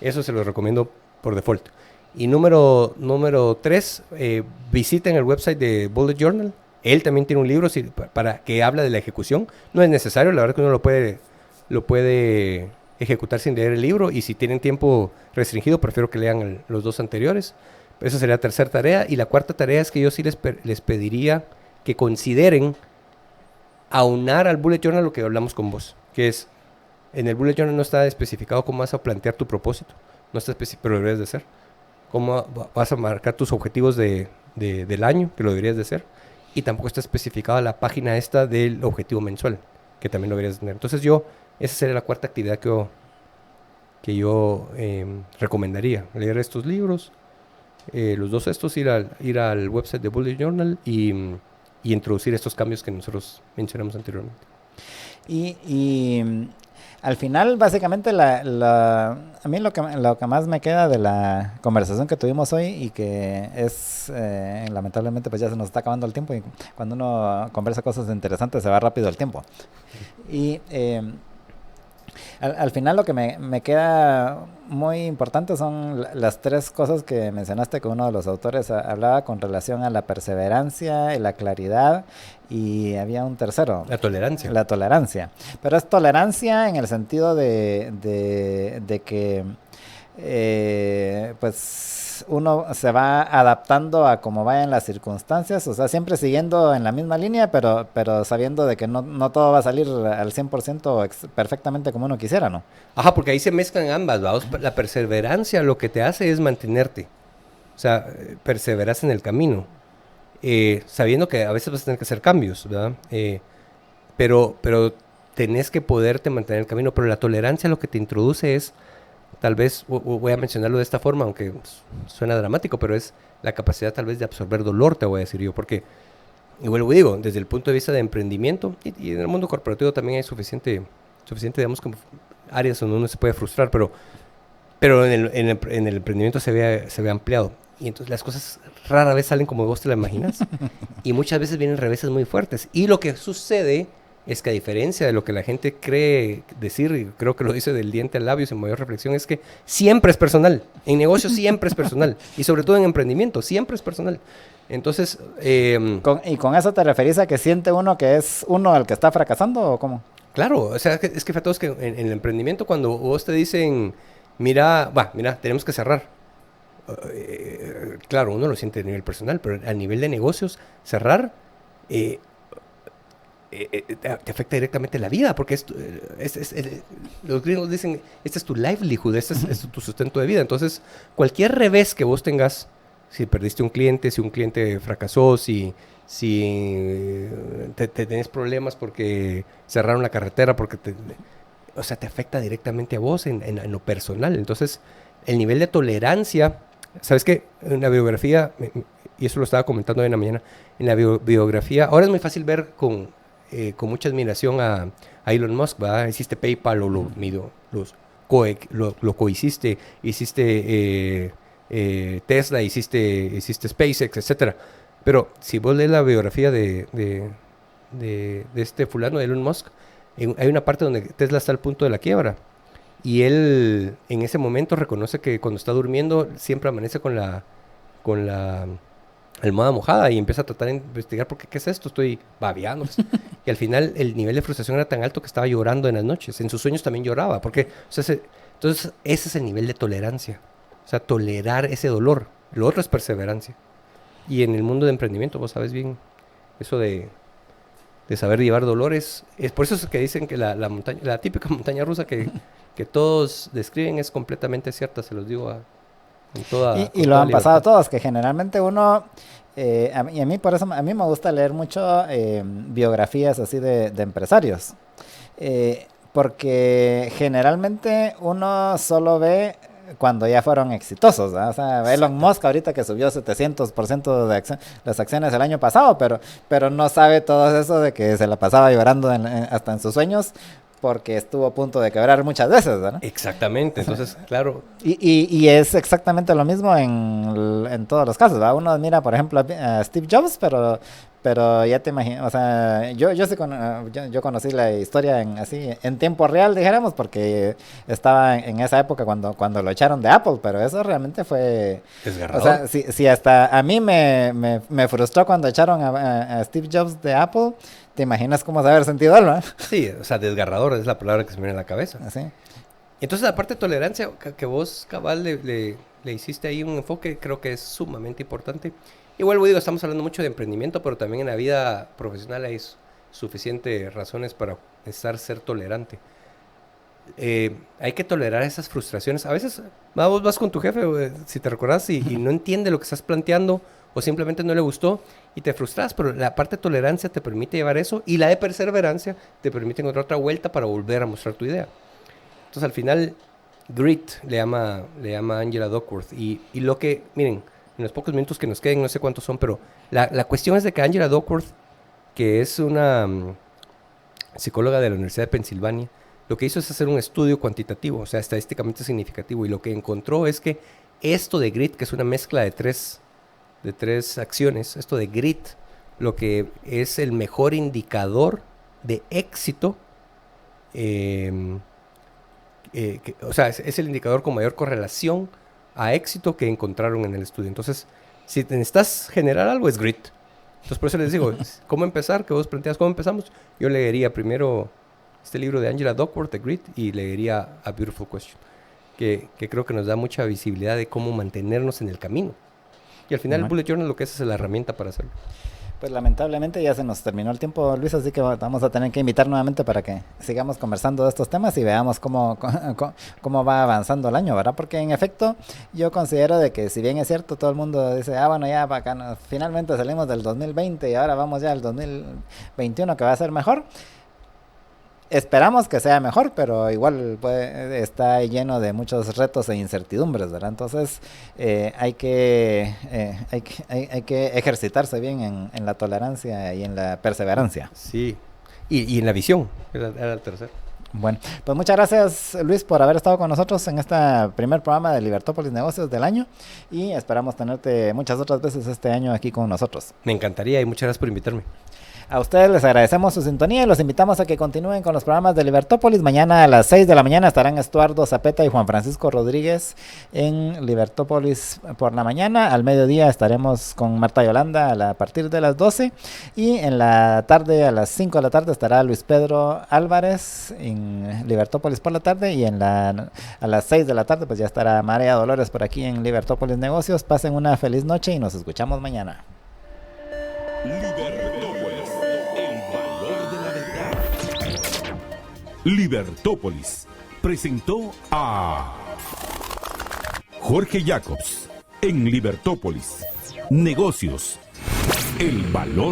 Eso se los recomiendo por default. Y número 3, visiten el website de Bullet Journal. Él también tiene un libro para que habla de la ejecución. No es necesario, la verdad que uno lo puede ejecutar sin leer el libro. Y si tienen tiempo restringido, prefiero que lean los 2 anteriores. Esa sería la tercera tarea. Y la cuarta tarea es que yo sí les pediría que consideren aunar al Bullet Journal lo que hablamos con vos, que es, en el Bullet Journal no está especificado cómo vas a plantear tu propósito, no está pero deberías de ser, cómo vas a marcar tus objetivos del año, que lo deberías de hacer, y tampoco está especificada la página esta del objetivo mensual, que también lo deberías de tener. Entonces esa sería la cuarta actividad que yo recomendaría, leer estos libros, los 2 estos, ir al website de Bullet Journal y introducir estos cambios que nosotros mencionamos anteriormente. Y al final, básicamente, a mí lo que más me queda de la conversación que tuvimos hoy y que es, lamentablemente, pues ya se nos está acabando el tiempo y cuando uno conversa cosas interesantes se va rápido el tiempo. Y al final lo que me queda muy importante son las 3 cosas que mencionaste que uno de los autores hablaba con relación a la perseverancia y la claridad, y había un tercero. La tolerancia. La tolerancia. Pero es tolerancia en el sentido de que pues uno se va adaptando a cómo vayan las circunstancias, o sea, siempre siguiendo en la misma línea, pero sabiendo de que no todo va a salir al 100% perfectamente como uno quisiera, ¿no? Ajá, porque ahí se mezclan ambas, ¿verdad? La perseverancia lo que te hace es mantenerte, o sea, perseveras en el camino, sabiendo que a veces vas a tener que hacer cambios, ¿verdad? Pero tenés que poderte mantener el camino, pero la tolerancia lo que te introduce es, tal vez, voy a mencionarlo de esta forma, aunque suena dramático, pero es la capacidad tal vez de absorber dolor, te voy a decir yo, porque, y vuelvo y digo, desde el punto de vista de emprendimiento, y en el mundo corporativo también hay suficiente, digamos, como áreas donde uno se puede frustrar, pero en el emprendimiento se ve ampliado, y entonces las cosas rara vez salen como vos te la imaginas, y muchas veces vienen reveses muy fuertes, y lo que sucede es que a diferencia de lo que la gente cree decir, y creo que lo dice del diente al labio sin mayor reflexión, es que siempre es personal. En negocios siempre es personal. Y sobre todo en emprendimiento, siempre es personal. Entonces... ¿Y con eso te referís a que siente uno que es uno el que está fracasando o cómo? Claro, o sea, es que todos que en el emprendimiento cuando vos te dicen, mira, tenemos que cerrar. Claro, uno lo siente a nivel personal, pero a nivel de negocios, cerrar... te afecta directamente la vida, porque los gringos dicen, este es tu livelihood, este es tu sustento de vida. Entonces, cualquier revés que vos tengas, si perdiste un cliente, si un cliente fracasó, si tenés problemas porque cerraron la carretera, o sea, te afecta directamente a vos en lo personal. Entonces, el nivel de tolerancia, ¿sabes qué? En la biografía, y eso lo estaba comentando hoy en la mañana, en la biografía, ahora es muy fácil ver con mucha admiración a Elon Musk, ¿verdad? Hiciste PayPal o lo cohiciste, hiciste Tesla, hiciste SpaceX, etcétera. Pero si vos lees la biografía de este fulano, de Elon Musk, hay una parte donde Tesla está al punto de la quiebra. Y él en ese momento reconoce que cuando está durmiendo siempre amanece con la almohada mojada y empieza a tratar de investigar porque ¿qué es esto? Estoy babeando. Y al final el nivel de frustración era tan alto que estaba llorando en las noches. En sus sueños también lloraba. Porque, entonces ese es el nivel de tolerancia. O sea, tolerar ese dolor. Lo otro es perseverancia. Y en el mundo de emprendimiento, vos sabes bien, eso de saber llevar dolores. Es por eso es que dicen que la típica montaña rusa que todos describen es completamente cierta, se los digo y lo han pasado todos, que generalmente uno, y a mí por eso, a mí me gusta leer mucho biografías así de empresarios, porque generalmente uno solo ve cuando ya fueron exitosos, ¿verdad? O sea, Elon Musk ahorita que subió 700% de las acciones el año pasado, pero no sabe todo eso de que se la pasaba llorando hasta en sus sueños, porque estuvo a punto de quebrar muchas veces, ¿no? Exactamente, entonces, claro. Y es exactamente lo mismo en todos los casos, ¿verdad? Uno mira, por ejemplo, a Steve Jobs, pero ya te imaginas, o sea, yo conocí la historia en tiempo real, dijéramos, porque estaba en esa época cuando lo echaron de Apple, pero eso realmente fue... Desgarrador. O sea, si hasta a mí me frustró cuando echaron a Steve Jobs de Apple, ¿te imaginas cómo se haber sentido él, no? Sí, o sea, desgarrador es la palabra que se me viene a la cabeza. ¿Sí? Entonces, la parte de tolerancia que vos, cabal, le hiciste ahí un enfoque, creo que es sumamente importante. Y vuelvo, digo, estamos hablando mucho de emprendimiento, pero también en la vida profesional hay suficientes razones para ser tolerante. Hay que tolerar esas frustraciones. A veces vos vas con tu jefe, si te recordás, y no entiende lo que estás planteando, o simplemente no le gustó, y te frustras, pero la parte de tolerancia te permite llevar eso, y la de perseverancia te permite encontrar otra vuelta para volver a mostrar tu idea. Entonces, al final, grit le llama Angela Duckworth, y lo que, miren, en los pocos minutos que nos queden, no sé cuántos son, pero la cuestión es de que Angela Duckworth, que es una psicóloga de la Universidad de Pensilvania, lo que hizo es hacer un estudio cuantitativo, o sea, estadísticamente significativo, y lo que encontró es que esto de grit, que es una mezcla de tres acciones, esto de grit, lo que es el mejor indicador de éxito, o sea, es el indicador con mayor correlación a éxito que encontraron en el estudio. Entonces, si necesitas generar algo, es grit. Entonces, por eso les digo, ¿cómo empezar? Que vos planteas, ¿cómo empezamos? Yo leería primero este libro de Angela Duckworth, The Grit, y leería A Beautiful Question, que creo que nos da mucha visibilidad de cómo mantenernos en el camino. Y al final el Bullet Journal lo que es la herramienta para hacerlo. Pues lamentablemente ya se nos terminó el tiempo, Luis, así que vamos a tener que invitar nuevamente para que sigamos conversando de estos temas y veamos cómo va avanzando el año, ¿verdad? Porque en efecto yo considero de que si bien es cierto, todo el mundo dice, bueno, ya para acá finalmente salimos del 2020 y ahora vamos ya al 2021 que va a ser mejor. Esperamos que sea mejor, pero igual está lleno de muchos retos e incertidumbres, ¿verdad? Entonces hay que ejercitarse bien en la tolerancia y en la perseverancia. Sí, y en la visión, era el tercero. Bueno, pues muchas gracias, Luis, por haber estado con nosotros en este primer programa de Libertópolis Negocios del año, y esperamos tenerte muchas otras veces este año aquí con nosotros. Me encantaría, y muchas gracias por invitarme. A ustedes les agradecemos su sintonía y los invitamos a que continúen con los programas de Libertópolis. Mañana a las 6 de la mañana estarán Estuardo Zapeta y Juan Francisco Rodríguez en Libertópolis por la mañana. Al mediodía estaremos con Marta Yolanda a partir de las 12. Y en la tarde, a las 5 de la tarde, estará Luis Pedro Álvarez en Libertópolis por la tarde. Y a las 6 de la tarde pues ya estará María Dolores por aquí en Libertópolis Negocios. Pasen una feliz noche y nos escuchamos mañana. Libertópolis presentó a Jorge Jacobs en Libertópolis. Negocios. El valor